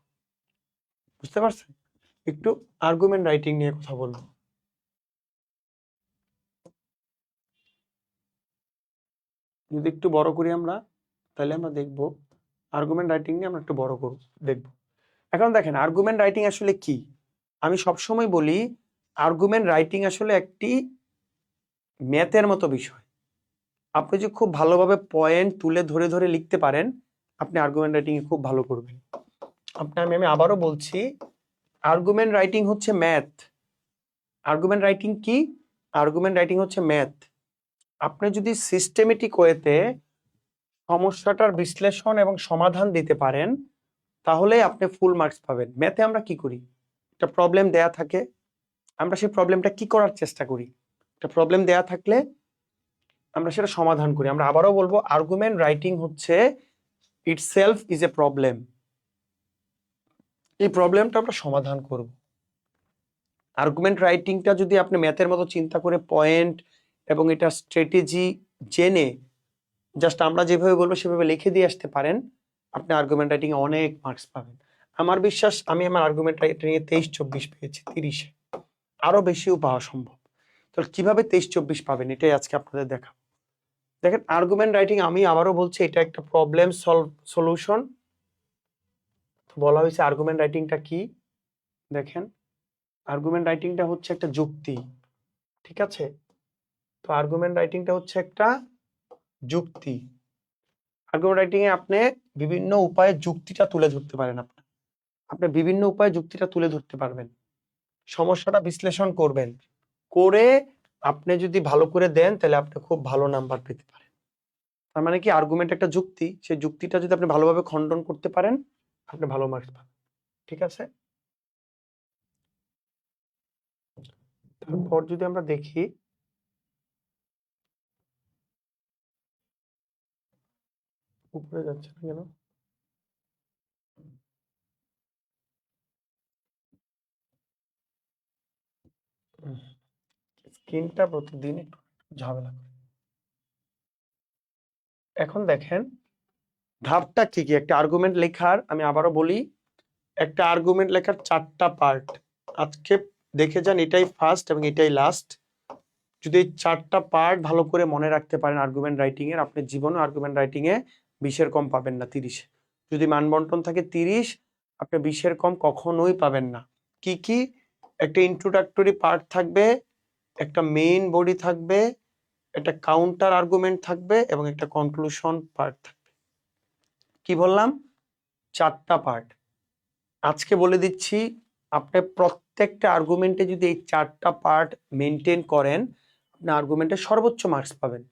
বুঝতে পারছেন? একটু আর্গুমেন্ট রাইটিং নিয়ে কথা বলবো। যদি একটু বড় করি আমরা, তাহলে আমরা দেখব আর্গুমেন্ট রাইটিং নিয়ে আমরা একটু বড় করব, দেখব। এখন দেখেন আর্গুমেন্ট রাইটিং আসলে কি। আমি সবসময় বলি আর্গুমেন্ট রাইটিং আসলে একটি ম্যাথের মতো বিষয়। আপনি যে খুব ভালোভাবে পয়েন্ট তুলে ধরে ধরে লিখতে পারেন, আপনি আর্গুমেন্ট রাইটিং এ খুব ভালো করবেন। আমি আবারও বলছি, আর্গুমেন্ট রাইটিং হচ্ছে ম্যাথ। আর্গুমেন্ট রাইটিং কি? আর্গুমেন্ট রাইটিং হচ্ছে ম্যাথ। আপনি যদি সিস্টেমেটিক ওয়েতে সমস্যাটার বিশ্লেষণ এবং সমাধান দিতে পারেন তাহলে আপনি ফুল মার্কস পাবেন। ম্যাথে আমরা কি করি? একটা প্রবলেম দেয়া থাকে, আমরা সেই প্রবলেমটা কি করার চেষ্টা করি? একটা প্রবলেম দেয়া থাকলে আমরা সেটা সমাধান করি। আমরা আবারও বলবো, আর্গুমেন্ট রাইটিং হচ্ছে ইটসেলফ ইজ এ প্রবলেম। এই প্রবলেমটা আমরা সমাধান করব। আর্গুমেন্ট রাইটিংটা যদি আপনি ম্যাথের মতো চিন্তা করে পয়েন্ট এবং এটা স্ট্র্যাটেজি জেনে জাস্ট আমরা যেভাবে বলবো সেভাবে লিখে দিয়ে আসতে পারেন, আপনি আর্গুমেন্ট রাইটিং এ অনেক মার্কস পাবেন। আমার বিশ্বাস, আমি আমার আর্গুমেন্ট রাইটিং এ 23-24 পেয়েছি 30-এ, আরো বেশিও পাওয়া সম্ভব। তাহলে কিভাবে 23-24 পাবেন এটাই আজকে আপনাদের দেখা। দেখেন আর্গুমেন্ট রাইটিং, আমি আবারও বলছি, এটা একটা প্রবলেম সলিউশন। বলা হয়েছে আর্গুমেন্ট রাইটিংটা কি। দেখেন, আর্গুমেন্ট রাইটিংটা হচ্ছে একটা যুক্তি, ঠিক আছে? তো আর্গুমেন্ট রাইটিংটা হচ্ছে একটা যুক্তি। আর্গুমেন্ট রাইটিং এ আপনি বিভিন্ন উপায়ে যুক্তিটা তুলে ধরতে পারেন। আপনি বিভিন্ন উপায়ে যুক্তিটা তুলে ধরতে পারবেন, সমস্যাটা বিশ্লেষণ করবেন, করে আপনি যদি ভালো করে দেন তাহলে আপনি খুব ভালো নাম্বার পেতে পারেন। তার মানে কি আর্গুমেন্ট একটা যুক্তি, সেই যুক্তিটা যদি আপনি ভালোভাবে খণ্ডন করতে পারেন আপনি ভালো মার্কস পাবেন। ঠিক আছে, তারপর যদি আমরা দেখি উপরে যাচ্ছে না কেন, স্ক্রিনটা প্রতিদিন একটু ঝামেলা করে। এখন দেখেন ধাপটা কি কি একটা আর্গুমেন্ট লেখার, আমি আবারও বলি, একটা আর্গুমেন্ট লেখার 4টা পার্ট আজকে দেখে যান, এটাই ফার্স্ট এবং এটাই লাস্ট। যদি এই 4টা পার্ট ভালো করে মনে রাখতে পারেন আর্গুমেন্ট রাইটিং এর, আপনি জীবনে আর্গুমেন্ট রাইটিং এ 20-এর কম পাবেন না, 30। যদি মান বন্টন থাকে 30, আপনি 20-এর কম কখনোই পাবেন না। কি কি? একটা ইন্ট্রোডাক্টরি পার্ট থাকবে, একটা মেইন বডি থাকবে, একটা কাউন্টার আর্গুমেন্ট থাকবে এবং একটা কনক্লুশন পার্ট থাকবে। কি বললাম? 4টা পার্ট আজকে বলে দিচ্ছি। আপনি প্রত্যেকটা আর্গুমেন্টে যদি এই 4টা পার্ট মেনটেন করেন আপনি আর্গুমেন্টে সর্বোচ্চ মার্কস পাবেন।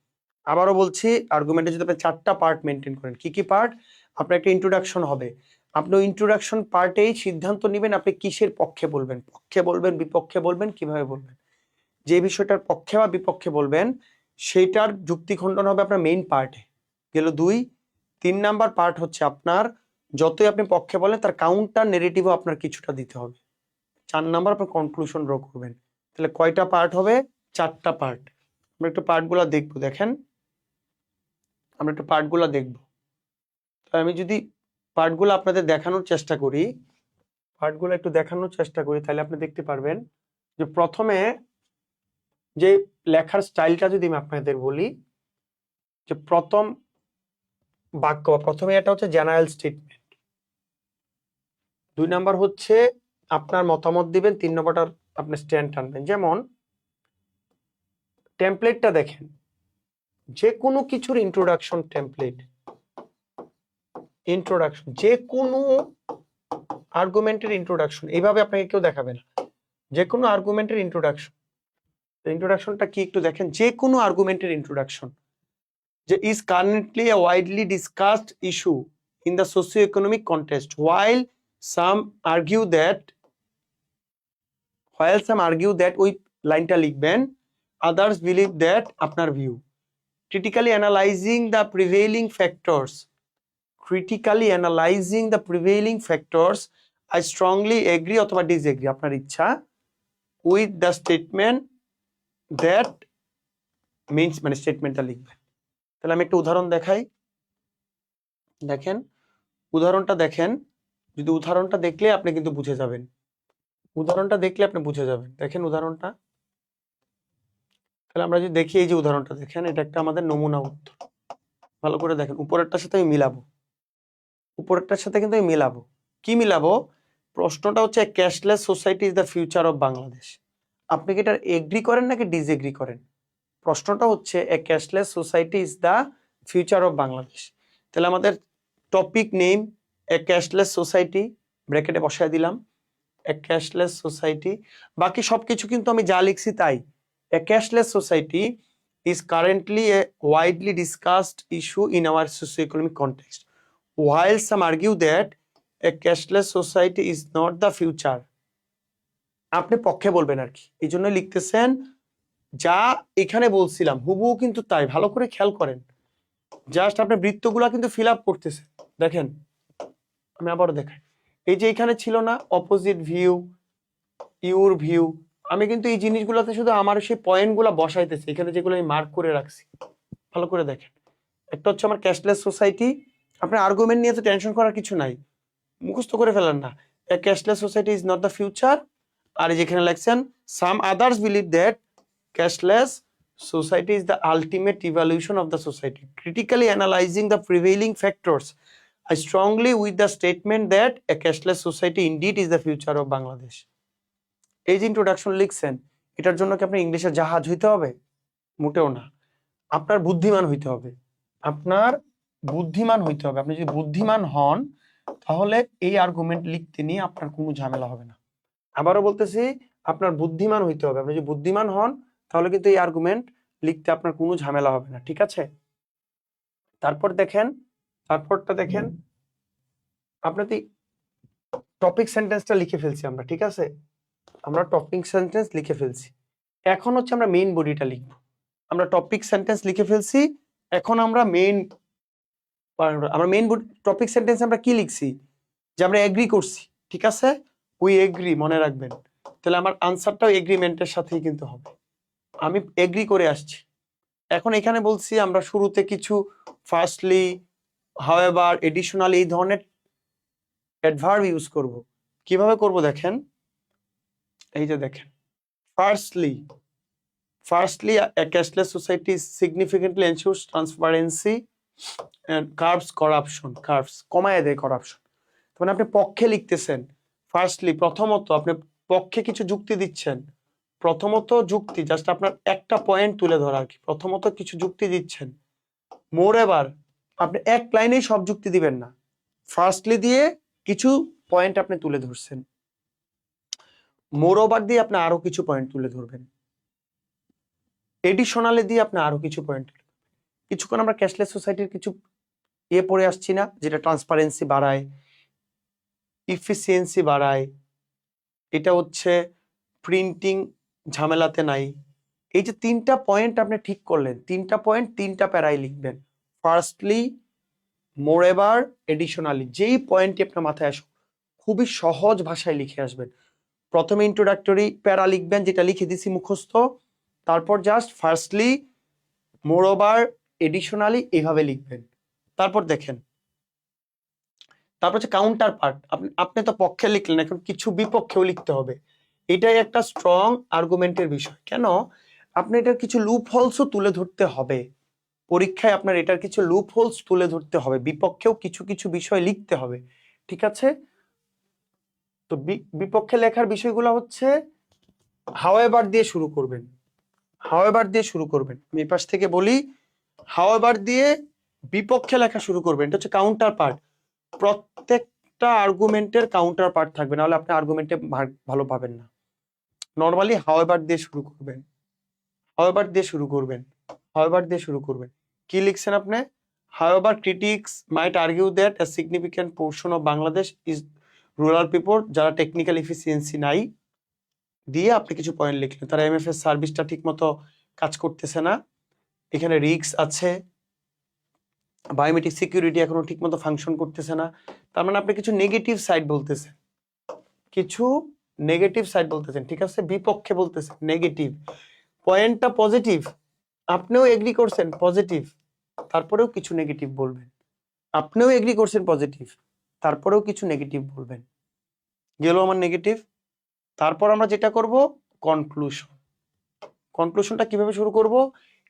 আবারও বলছি, আর্গুমেন্টে যদি আপনি 4টা পার্ট মেনটেন করেন, কি কি পার্ট? আপনার একটা ইন্ট্রোডাকশন হবে, আপনি ওই ইন্ট্রোডাকশন পার্টেই সিদ্ধান্ত নেবেন আপনি কিসের পক্ষে বলবেন, পক্ষে বলবেন, বিপক্ষে বলবেন, কিভাবে বলবেন। যে বিষয়টার পক্ষে বা বিপক্ষে বলবেন সেইটার যুক্তি খণ্ডন হবে আপনার মেইন পার্টে গেল 2। 3 নাম্বার পার্ট হচ্ছে আপনার যতই আপনি পক্ষে বলেন তার কাউন্টার নেগেটিভও আপনার কিছুটা দিতে হবে। 4 নাম্বার আপনি কনক্লুশন ড্র করবেন। তাহলে কয়টা পার্ট হবে? 4টা পার্ট। আমরা একটু পার্টগুলো দেখবো। দেখেন আমরা একটু পার্টগুলো দেখবো। তো আমি যদি পার্টগুলো আপনাদের দেখানোর চেষ্টা করি, তাহলে আপনি দেখতে পারবেন যে প্রথমে যে লেখার স্টাইলটা যদি আমি আপনাদের বলি, যে প্রথম বাক্য, প্রথমে এটা হচ্ছে জেনারেল স্টেটমেন্ট, 2 নাম্বার হচ্ছে আপনার মতামত দিবেন, 3 নম্বরটা আপনি স্ট্যান্ড টানবেন। যেমন টেমপ্লেটটা দেখেন, যে কোনো কিছুর ইন্ট্রোডাকশন টেমপ্লেট, ইন্ট্রোডাকশন, যে কোনো আর্গুমেন্টের ইন্ট্রোডাকশন এইভাবে আপনাকে কেউ দেখাবে না। যে কোনো আর্গুমেন্টের ইন্ট্রোডাকশন, ইন্ট্রোডাকশনটা কি একটু দেখেন। যে কোনো আর্গুমেন্টের ইন্ট্রোডাকশন যে is currently a widely discussed issue in the socio-economic context, while some argue that ওই লাইনটা লিখবেন, others believe that আপনার view, critically analyzing the prevailing factors, I strongly agree অথবা disagree আপনার ইচ্ছা with the statement that means, মানে স্টেটমেন্টটা লিখবেন। তাহলে আমি একটা উদাহরণ দেখাই। দেখেন উদাহরণটা দেখেন, যদি উদাহরণটা দেখলে আপনি কিন্তু বুঝে যাবেন, দেখেন উদাহরণটা। তাহলে আমরা যদি দেখি, এই যে উদাহরণটা দেখেন, এটা একটা আমাদের নমুনা উত্তর। ভালো করে দেখেন, উপরেরটার সাথে আমি মিলাবো, কি মিলাবো? প্রশ্নটা হচ্ছে cashless society is the future of Bangladesh. আপনি কি এটা এগ্রি করেন নাকি ডিসএগ্রি করেন? প্রশ্নটা হচ্ছে a cashless society is the future of Bangladesh. তাহলে আমাদের topic name a cashless society, ব্র্যাকেটে বসায় দিলাম এ ক্যাশলেস সোসাইটি। বাকি সবকিছু কিন্তু আমি যা লিখছি তাই। A cashless society is currently a widely discussed issue in our socio-economic context, while some argue that a cashless society is not the future. আপনি পক্ষে বলবেন আর কি, এই জন্য লিখতেছেন যা এখানে বলছিলাম হুবহু কিন্তু তাই। ভালো করে খেয়াল করেন, জাস্ট আপনি বৃত্তগুলা কিন্তু ফিল আপ করতেছেন। দেখেন আমি আবারও দেখাই, এই যে এখানে ছিল না অপোজিট ভিউ, ইউর ভিউ, আমি কিন্তু এই জিনিসগুলোতে শুধু আমার সেই পয়েন্টগুলো বসাইতেছি এখানে, যেগুলো আমি মার্ক করে রাখছি। ভালো করে দেখেন, একটা হচ্ছে আমার ক্যাশলেস সোসাইটি, আপনার আর্গুমেন্ট নিয়ে তো টেনশন করার কিছু নাই, মুখস্থ করে ফেলেন না। A cashless society is not the future. আর যেখানে লেখছেন some others believe that cashless society is the ultimate evolution of the society, critically analyzing the prevailing factors, I strongly with the statement that a cashless society indeed is the future of Bangladesh. এই যে ইন্ট্রোডাকশন লিখছেন, এটার জন্য কি আপনার ইংলিশের জাহাজ হইতে হবে? মোটেও না। আপনার বুদ্ধিমান হইতে হবে, আপনি যদি বুদ্ধিমান হন তাহলে এই আর্গুমেন্ট লিখতে নিয়ে আপনার কোনো ঝামেলা হবে না। আবারও বলতেছি, আপনার বুদ্ধিমান হইতে হবে। আপনি যদি বুদ্ধিমান হন তাহলে কিন্তু এই আর্গুমেন্ট লিখতে আপনার কোনো ঝামেলা হবে না। ঠিক আছে, তারপর দেখেন, তারপরটা দেখেন, আপনাদের টপিক সেন্টেন্সটা লিখে ফেলছি আমরা, ঠিক আছে, আমরা টপিক সেন্টেন্স লিখে ফেলছি। এখন হচ্ছে আমরা মেইন বডিটা লিখব। আমরা টপিক সেন্টেন্স লিখে ফেলছি, এখন আমরা মেইন টপিক সেন্টেন্স আমরা কি লিখছি, যে আমরা এগ্রি করছি, ঠিক আছে, উই এগ্রি, মনে রাখবেন। তাহলে আমার আনসারটাও এগ্রিমেন্টের সাথেই কিন্তু হবে, আমি এগ্রি করে আসছি। এখন এখানে বলছি আমরা শুরুতে কিছু ফার্স্টলি, হাউএভার, এডিশনালি এই ধরনের অ্যাডভার্ব ইউজ করব। কিভাবে করব দেখেন, এই যে দেখেন, firstly, a cashless society significantly ensures transparency and curbs corruption, কমায় দেয় করাপশন। মানে আপনি পক্ষে লিখতেছেন, ফার্স্টলি, প্রথমত আপনি পক্ষে কিছু যুক্তি দিচ্ছেন, প্রথমত যুক্তি, জাস্ট আপনার একটা পয়েন্ট তুলে ধরা আর কি, প্রথমত কিছু যুক্তি দিচ্ছেন। মোর এবার আপনি এক লাইনেই সব যুক্তি দিবেন না, ফার্স্টলি দিয়ে কিছু পয়েন্ট আপনি তুলে ধরছেন, মোর ওভার দিয়ে আপনি আরো কিছু পয়েন্ট তুলে ধরবেন, এডিশনালি দিয়ে আপনি আরো কিছু পয়েন্ট। কিছুক্ষণ আমরা ক্যাশলেস সোসাইটির কিছু পড়ে আসছি না, যেটা ট্রান্সপারেন্সি বাড়ায়, ইফিসিয়েন্সি বাড়ায়, এটা হচ্ছে প্রিন্টিং ঝামেলাতে নাই। এই যে তিনটা পয়েন্ট আপনি ঠিক করলেন, তিনটা পয়েন্ট তিনটা প্যারায় লিখবেন, ফার্স্টলি, মোরেভার, এডিশনালি, যেই পয়েন্টটি আপনার মাথায় আসুক খুবই সহজ ভাষায় লিখে আসবেন। প্রথমে ইন্ট্রোডাক্টরি প্যারা লিখবেন, যেটা লিখে দিছি মুখস্থ, তারপর জাস্ট ফার্স্টলি, মোরওভার, এডিশনালি, এইভাবে লিখবেন। তারপর দেখেন, তারপর হচ্ছে কাউন্টার পার্ট, আপনি তো পক্ষে লিখলেন, এখন কিছু বিপক্ষেও লিখতে হবে। এটাই একটা স্ট্রং আর্গুমেন্টের বিষয়। কেন? আপনি এটার কিছু লুপ হোলসও তুলে ধরতে হবে পরীক্ষায়, আপনার এটার কিছু লুপ হোলস তুলে ধরতে হবে, বিপক্ষেও কিছু কিছু বিষয় লিখতে হবে, ঠিক আছে। তো বিপক্ষে লেখার বিষয়গুলো হচ্ছে হাওয়েভার দিয়ে শুরু করবেন, হাওয়েভার দিয়ে শুরু করবেন। আমি এই পাশ থেকে বলি, হাওয়েভার দিয়ে বিপক্ষে লেখা শুরু করবেন, এটা হচ্ছে কাউন্টার পার্ট। প্রত্যেকটা আর্গুমেন্টের কাউন্টার পার্ট থাকবে, নাহলে আপনি আর্গুমেন্টে ভালো পাবেন না। নর্মালি হাওয়েভার দিয়ে শুরু করবেন, হাওয়েভার দিয়ে শুরু করবেন, হাওয়েভার দিয়ে শুরু করবেন। কি লিখছেন আপনি? However, critics might argue that a significant portion of Bangladesh is rural people, যারা টেকনিক্যাল এফিসিয়েন্সি নাই, দিয়ে আপনি কিছু পয়েন্ট লিখলেন। তারা এমএফএস সার্ভিসটা ঠিকমতো কাজ করতেছে না, এখানে রিস্ক আছে, বায়োমেট্রিক সিকিউরিটি এখনো ঠিকমতো ফাংশন করতেছে না। তার মানে আপনি কিছু নেগেটিভ সাইড বলতেছেন, কিছু নেগেটিভ সাইড বলতেছেন, ঠিক আছে, বিপক্ষে বলতেছেন নেগেটিভ। পয়েন্টটা পজিটিভ, আপনিও এগ্রি করছেন পজিটিভ, তারপরেও কিছু নেগেটিভ বলবেন। আপনিও এগ্রি করছেন পজিটিভ, তারপরেও কিছু নেগেটিভ বলবেন। গেল আমার নেগেটিভ। তারপর আমরা যেটা করব, কনক্লুশন। কনক্লুশনটা কিভাবে শুরু করব?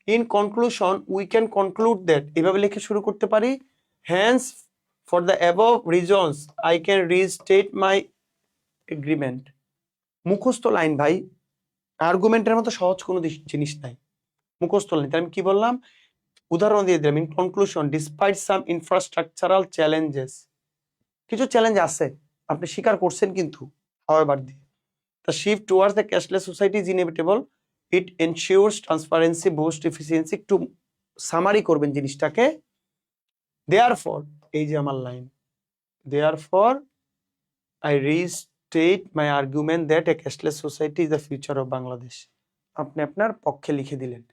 In conclusion we can conclude that, এভাবে লিখে শুরু করতে পারি, hence for the above reasons I can restate my agreement. মুখস্থ লাইন ভাই, আর্গুমেন্টের মতো সহজ কোনো জিনিস নাই, মুখস্থ লাইন। তাই আমি কি বললাম, উদাহরণ দিয়ে দিলাম, in conclusion despite some infrastructural challenges, কিছু চ্যালেঞ্জ আছে আপনি স্বীকার করছেন, কিন্তু হাওয়েভার দিয়ে, the shift towards the cashless society is inevitable, it ensures transparency, boost efficiency। একটু সামারি করবেন জিনিসটাকে, therefore, এই যে আমার line, therefore I restate my argument that a cashless society is the future of Bangladesh। আপনি আপনার পক্ষে লিখে দিলেন,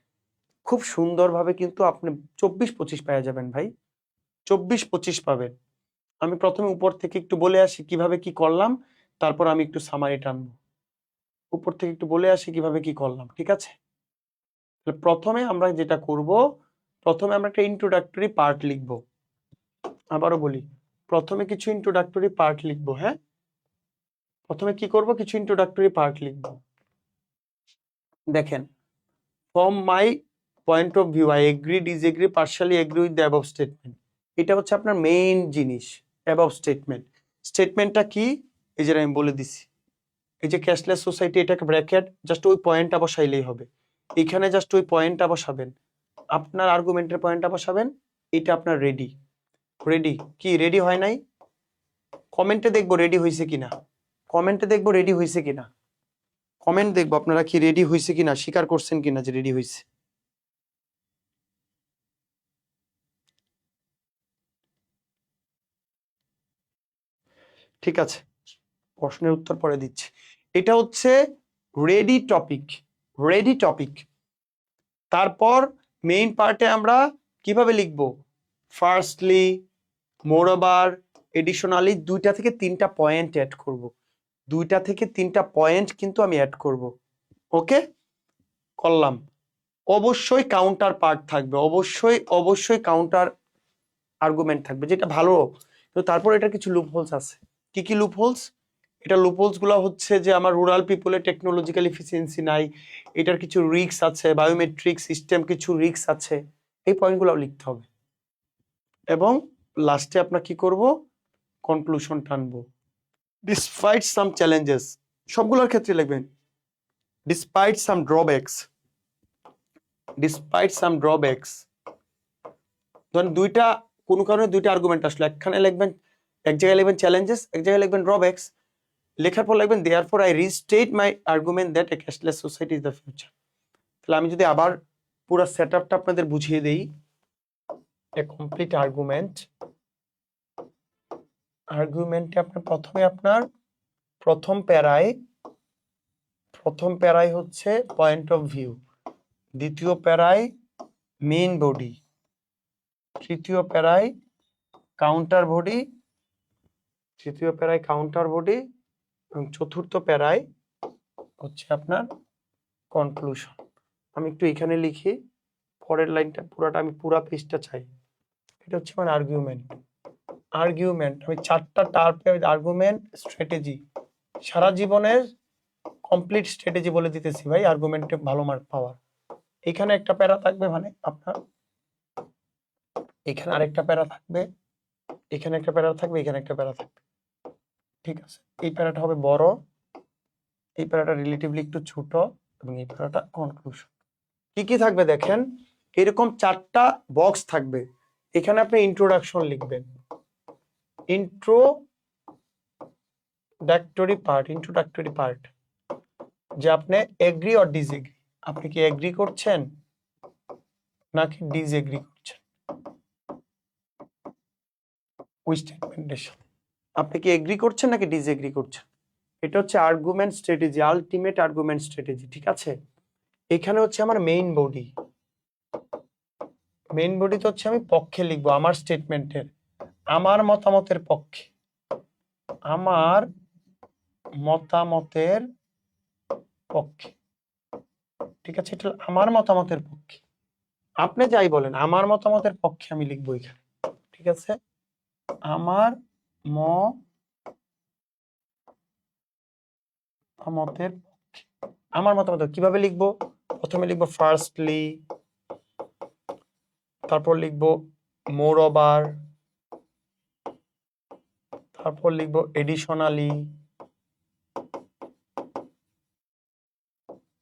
খুব সুন্দরভাবে কিন্তু আপনি 24-25 পেয়ে যাবেন ভাই, 24-25 পাবেন। আমি প্রথমে উপর থেকে একটু বলে আসি কিভাবে কি করলাম, তারপর আমি একটু সামারি টানবো, উপর থেকে একটু বলে আসি কিভাবে কি করলাম, ঠিক আছে। প্রথমে আমরা যেটা করব, প্রথমে আমরা একটা ইন্ট্রোডাক্টরি পার্ট লিখব। আবারও বলি, প্রথমে কিছু ইন্ট্রোডাক্টরি পার্ট লিখব। হ্যাঁ, প্রথমে কি করব, কিছু ইন্ট্রোডাক্টরি পার্ট লিখব। দেখেন, from my point of view I agree, disagree, partially agree with the above statement. এটা হচ্ছে আপনার মেইন জিনিস, অ্যাবভ স্টেটমেন্ট। স্টেটমেন্টটা কি, এই যে আমি বলে দিছি, এই যে ক্যাশলেস সোসাইটি, এটাকে ব্র্যাকেট, জাস্ট ওই পয়েন্টটা বসাইলেই হবে, এখানে জাস্ট ওই পয়েন্টটা বসাবেন, আপনার আর্গুমেন্টের পয়েন্টটা বসাবেন, এটা আপনার রেডি। রেডি কি রেডি হয় নাই? কমেন্টে দেখবো রেডি হয়েছে কিনা, কমেন্টে দেখবো রেডি হয়েছে কিনা, কমেন্ট দেখবো আপনারা কি রেডি হয়েছে কিনা, স্বীকার করছেন কিনা যে রেডি হয়েছে। ঠিক আছে, প্রশ্নের উত্তর পরে দিচ্ছি। এটা হচ্ছে রেডি টপিক। তারপর মেইন পার্টে আমরা কিভাবে লিখব, ফার্স্টলি, মোরওভার, এডিশনালি, 2টা থেকে 3টা পয়েন্ট অ্যাড করব, 2টা থেকে 3টা পয়েন্ট কিন্তু আমি অ্যাড করব। ওকে, করলাম। অবশ্যই কাউন্টার পার্ট থাকবে, অবশ্যই কাউন্টার আর্গুমেন্ট থাকবে, যেটা ভালো। তো তারপর এটা কিছু লুপহোলস আছে। কি কি লুপহোলস? এটা লুপহোলস গুলো হচ্ছে যে আমার রুরাল পিপলের টেকনোলজিক্যাল এফিসিয়েন্সি নাই, এটার কিছু রিস্ক আছে, বায়োমেট্রিক সিস্টেম কিছু রিস্ক আছে, এই পয়েন্টগুলো লিখতে হবে। এবং লাস্টে আপনার কি করব, কনক্লুশন টানবো। ডিসপাইট সাম চ্যালেঞ্জেস, সবগুলোর ক্ষেত্রে লিখবেন ডিসপাইট সাম ড্রব্যাকস, ধরেন কোনো কারণে 2টা আর্গুমেন্ট আসলো, একখানে লিখবেন, এক জায়গায় লিখবেন চ্যালেঞ্জেস, এক জায়গায় লিখবেন ড্রব্যাকস, লেখার পর লিখবেন therefore I restate my argument that a cashless society is the future. তাহলে আমি যদি আবার পুরো সেটআপটা আপনাদের বুঝিয়ে দেই, এ কমপ্লিট আর্গুমেন্টে আপনার প্রথমে আপনার প্রথম প্যারায় হচ্ছে পয়েন্ট অফ ভিউ, দ্বিতীয় প্যারায় মেইন বডি, তৃতীয় প্যারায় কাউন্টার বডি, এবং চতুর্থ প্যারায় হচ্ছে আপনার কনক্লুশন। আমি একটু এখানে লিখি, পরের লাইনটা পুরাটা আমি পুরা পেজটা চাই। এটা হচ্ছে আমার আর্গুমেন্ট। আমি 4টা টার্পে আর্গুমেন্ট, স্ট্র্যাটেজি, সারা জীবনের কমপ্লিট স্ট্র্যাটেজি বলে দিতেছি ভাই, আর্গুমেন্টে ভালো মার্ক পাওয়ার। এখানে একটা প্যারা থাকবে, মানে আপনার এখানে আরেকটা প্যারা থাকবে, এখানে একটা প্যারা থাকবে, এখানে একটা প্যারা থাকবে। ঠিক আছে, এই প্যারাটা হবে বড়, এই প্যারাটা রিলেটিভলি একটু ছোট, এবং এই প্যারাটা কনক্লুশন। কি কি থাকবে দেখেন, এরকম 4টা বক্স থাকবে। এখানে আপনি ইন্ট্রোডাকশন লিখবেন, ইন্ট্রোডাক্টরি পার্ট, যে আপনি এগ্রি অর ডিসএগ্রি, আপনি কি এগ্রি করছেন নাকি ডিসএগ্রি করছেন ওই স্টেটমেন্টের সাথে, আপনি কি এগ্রি করছেন নাকি ডিসএগ্রি করছেন। এটা হচ্ছে argument strategy, ultimate argument strategy. ঠিক আছে, এখানে হচ্ছে আমার মেইন বডিতে হচ্ছে আমি পক্ষে লিখবো, আমার স্টেটমেন্টের, আমার মতামতের পক্ষে, ঠিক আছে, এটা আমার মতামতের পক্ষে। আপনি যাই বলেন, আমার মতামতের পক্ষে আমি লিখবো এখানে। ঠিক আছে, আমার মতামত কিভাবে লিখবো, প্রথমে লিখবো ফার্স্টলি, তারপর লিখবো মোরওভার, তারপর লিখবো এডিশনালি।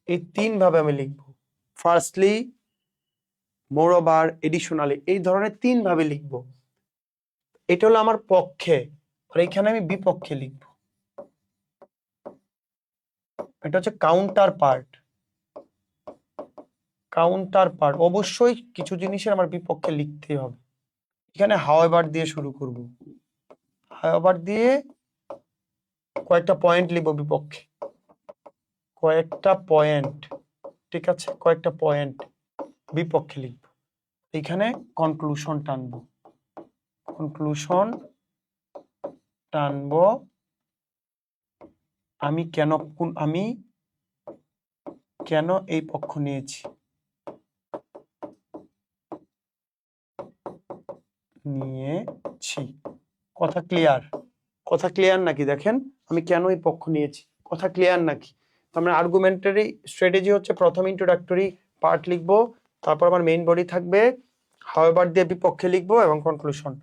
এই 3 ভাবে আমি লিখবো, ফার্স্টলি, মোরওভার, এডিশনালি, এই ধরনের 3 ভাবে লিখবো। এটা হলো আমার পক্ষে, আর এখানে আমি বিপক্ষে লিখবো। এটা হচ্ছে কাউন্টার পার্ট। অবশ্যই কিছু জিনিসের আমার বিপক্ষে লিখতেই হবে। এখানে হাওয়েভার দিয়ে শুরু করব, হাওয়েভার দিয়ে কয়েকটা পয়েন্ট লিখবো বিপক্ষে, কয়েকটা পয়েন্ট। ঠিক আছে, কয়েকটা পয়েন্ট বিপক্ষে লিখবো। এখানে কনক্লুশন টানবো, আমি কেন এই পক্ষ নিয়েছি, কথা ক্লিয়ার নাকি? দেখেন আমি কেন এই পক্ষ নিয়েছি, কথা ক্লিয়ার নাকি? আমরা আর্গুমেন্টারি স্ট্র্যাটেজি হচ্ছে প্রথম ইন্ট্রোডাক্টরি পার্ট লিখবো, তারপর আমার মেইন বডি থাকবে, হাওয়েভার দিয়ে বিপক্ষে লিখবো, এবং কনক্লুশন।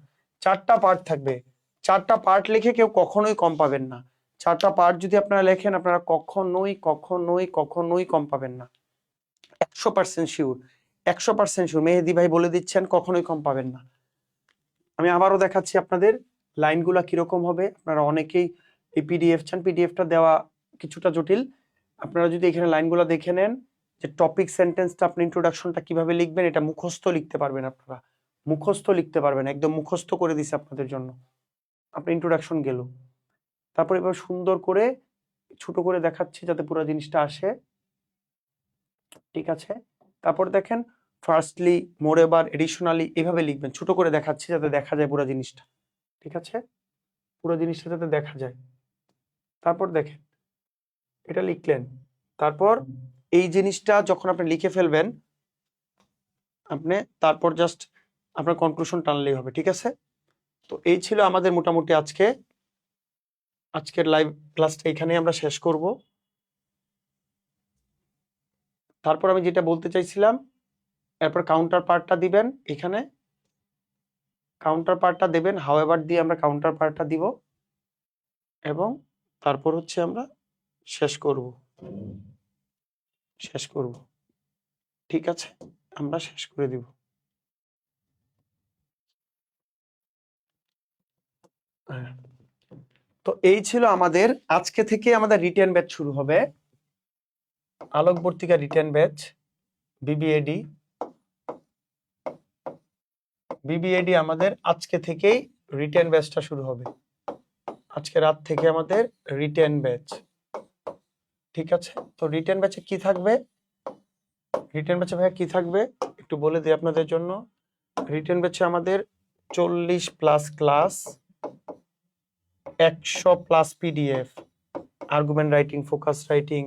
4টা পার্ট থাকবে। 4টা পার্ট লিখে কেউ কখনোই কম পাবেন না। 4টা পার্ট যদি আপনারা লেখেন, আপনারা কখনোই কম পাবেন না। 100% শিওর, 100% শিওর। মেহেদি ভাই বলে দিচ্ছেন, কখনোই কম পাবেন না। আমি আবারও দেখাচ্ছি আপনাদের লাইনগুলা কিরকম হবে। আপনারা অনেকেই এই পিডিএফ চান, পিডিএফটা দেওয়া কিছুটা জটিল। আপনারা যদি এখানে লাইনগুলো দেখে নেন, যে টপিক সেন্টেন্সটা আপনি ইন্ট্রোডাকশনটা কিভাবে লিখবেন, এটা মুখস্থ লিখতে পারবেন, আপনারা মুখস্থ লিখতে পারবেন, একদম মুখস্থ করে দিছে আপনাদের জন্য। আপনি ইন্ট্রোডাকশন গেল, তারপর এবার সুন্দর করে ছোট করে দেখাচ্ছি যাতে পুরো জিনিসটা আসে, ঠিক আছে। তারপর দেখেন ফার্স্টলি, মোরেওভার, এডিশনালি, এভাবে লিখবেন, ছোট করে দেখাচ্ছি যাতে দেখা যায় পুরো জিনিসটা, ঠিক আছে, পুরো জিনিসটা যাতে দেখা যায়। তারপর দেখেন এটা লিখলেন, তারপর এই জিনিসটা যখন আপনি লিখে ফেলবেন আপনি তারপর জাস্ট আপনার কনক্লুশন টানলেই হবে, ঠিক আছে। তো এই ছিল আমাদের মোটামুটি আজকের লাইভ ক্লাসটা, এখানে আমরা শেষ করব। তারপর আমি যেটা বলতে চাইছিলাম, এরপর কাউন্টার পার্টটা দিবেন, এখানে কাউন্টার পার্টটা দেবেন, হাউএভার দিয়ে আমরা কাউন্টার পার্টটা দিব, এবং তারপর হচ্ছে আমরা শেষ করব, ঠিক আছে, আমরা শেষ করে দিব। হ্যাঁ, তো এই ছিল আমাদের, আজকে থেকে আমাদের রিটেন ব্যাচ শুরু হবে, আলোকবর্তিকা রিটেন ব্যাচ, বিবিএডি আমাদের আজকে থেকেই রিটেন ব্যাচটা শুরু হবে, আজকে রাত থেকে আমাদের রিটেন ব্যাচ, ঠিক আছে। তো রিটেন ব্যাচে কি থাকবে, রিটেন ব্যাচে ভাইয়া কি থাকবে একটু বলে দিই আপনাদের জন্য। রিটেন ব্যাচে আমাদের 40+ class, 100+ PDF, argument writing, focus writing,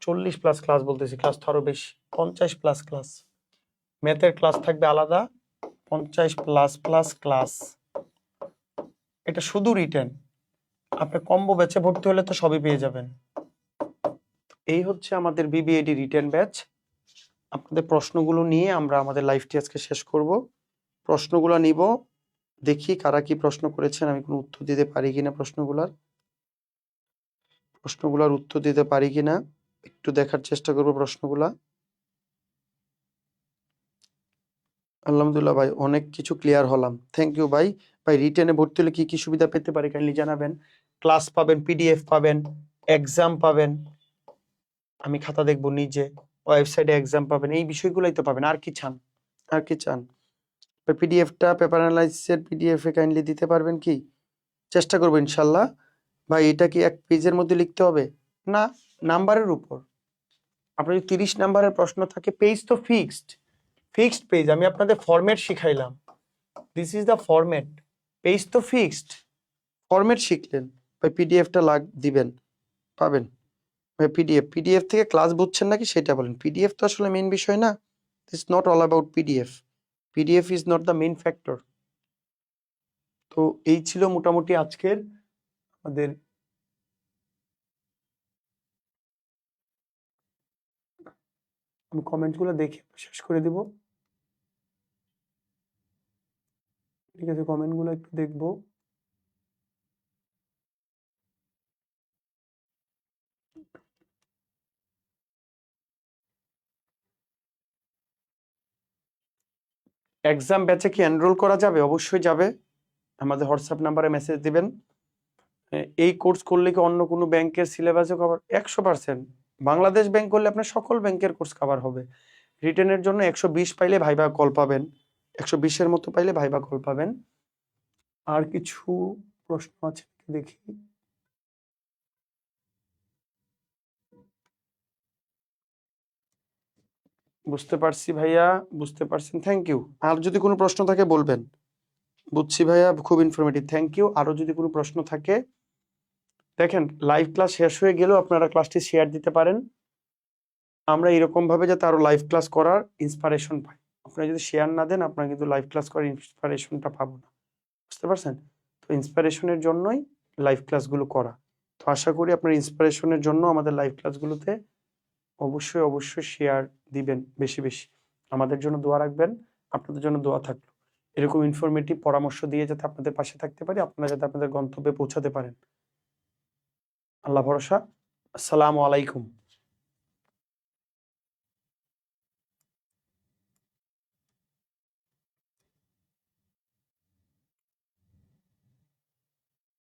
40+ class বলতেছি, ক্লাস তো আরো বেশি, 50+ ক্লাস, ম্যাথের ক্লাস থাকবে আলাদা 50++ ক্লাস। এটা শুধু রিটেন, আপনি কম্বো ব্যাচে ভর্তি হলে তো সবই পেয়ে যাবেন। এই হচ্ছে আমাদের বিবিএডি রিটেন ব্যাচ। আপনাদের প্রশ্নগুলো নিয়ে আমরা আমাদের লাইভটি আজকে শেষ করব। প্রশ্নগুলো নিব, দেখি কারা কি প্রশ্ন করেছেন, আমি কোনো উত্তর দিতে পারি কিনা, প্রশ্নগুলোর উত্তর দিতে পারি কিনা একটু দেখার চেষ্টা করব প্রশ্নগুলা। আলহামদুলিল্লাহ ভাই, অনেক কিছু ক্লিয়ার হলাম, থ্যাংক ইউ ভাই। ভাই রিটেনে ভর্তি হলে কি কি সুবিধা পেতে পারি কাইন্ডলি জানাবেন। ক্লাস পাবেন, পিডিএফ পাবেন, এক্সাম পাবেন, আমি খাতা দেখবো নিজে, ওয়েবসাইটে এক্সাম পাবেন, এই বিষয়গুলোই তো পাবেন, আর কি চান, আর কি চান। পিডিএফটা পেপার অ্যানালাইসিসের পিডিএফ এ কাইন্ডলি দিতে পারবেন কি, চেষ্টা করবো ইনশাল্লাহ। ভাই এটা কি এক পেজের মধ্যে লিখতে হবে না, নাম্বারের উপর, আপনার যদি 30 নাম্বারের প্রশ্ন থাকে, পেজ তো ফিক্সড পেজ, আমি আপনাদের ফরম্যাট শিখাইলাম, this is the format, page তো ফিক্সড, ফরম্যাট শিখলেন, ভাই পিডিএফটা দিবেন, পাবেন। ভাই পিডিএফ থেকে ক্লাস বুঝছেন নাকি সেটা বলেন, পিডিএফ তো আসলে মেইন বিষয় না, it's not all about PDF is not the main factor. তো এই ছিল মোটামুটি আজকের আমাদের, আমি কমেন্টগুলো দেখে শেষ করে দিব, ঠিক আছে, কমেন্টগুলো একটু দেখবো। এক্সাম ব্যাচে কি এনরোল করা যাবে? অবশ্যই যাবে, আমাদের হোয়াটসঅ্যাপ নাম্বারে মেসেজ দিবেন। এই কোর্স করলে কি অন্য কোনো ব্যাংকের সিলেবাসও কভার? 100%, বাংলাদেশ ব্যাংক করলে আপনার সকল ব্যাংকের কোর্স কভার হবে। রিটেনের জন্য 120 পাইলে ভাইবা কল পাবেন, 120-এর মতো পাইলে ভাইবা কল পাবেন। আর কিছু প্রশ্ন আছে দেখি, বুঝতে পারছি ভাইয়া, বুঝতে পারছেন, থ্যাংক ইউ। আর যদি কোনো প্রশ্ন থাকে বলবেন, বুঝছি ভাইয়া, খুব ইনফরমেটিভ, থ্যাংক ইউ। আরো যদি কোনো প্রশ্ন থাকে, দেখেন লাইভ ক্লাস শেষ হয়ে গেলেও আপনারা ক্লাসটি শেয়ার দিতে পারেন, আমরা এরকম ভাবে যাতে আরো লাইভ ক্লাস করার ইন্সপিরেশন পাই। আপনারা যদি শেয়ার না দেন, আপনারা কিন্তু লাইভ ক্লাস করার ইন্সপিরেশনটা পাবো না, বুঝতে পারছেন। তো ইন্সপিরেশনের জন্যই লাইভ ক্লাসগুলো করা। তো আশা করি আপনার ইন্সপিরেশনের জন্য আমাদের লাইভ ক্লাসগুলোতে অবশ্যই শেয়ার দিবেন বেশি বেশি, আমাদের জন্য দোয়া রাখবেন, আপনাদের জন্য দোয়া থাকলো। এরকম ইনফরমেটিভ পরামর্শ দিয়ে যাতে আপনাদের পাশে থাকতে পারি, আপনারা যাতে আপনাদের গন্তব্যে পৌঁছাতে পারেন। আল্লাহ ভরসা। আসসালামু আলাইকুম।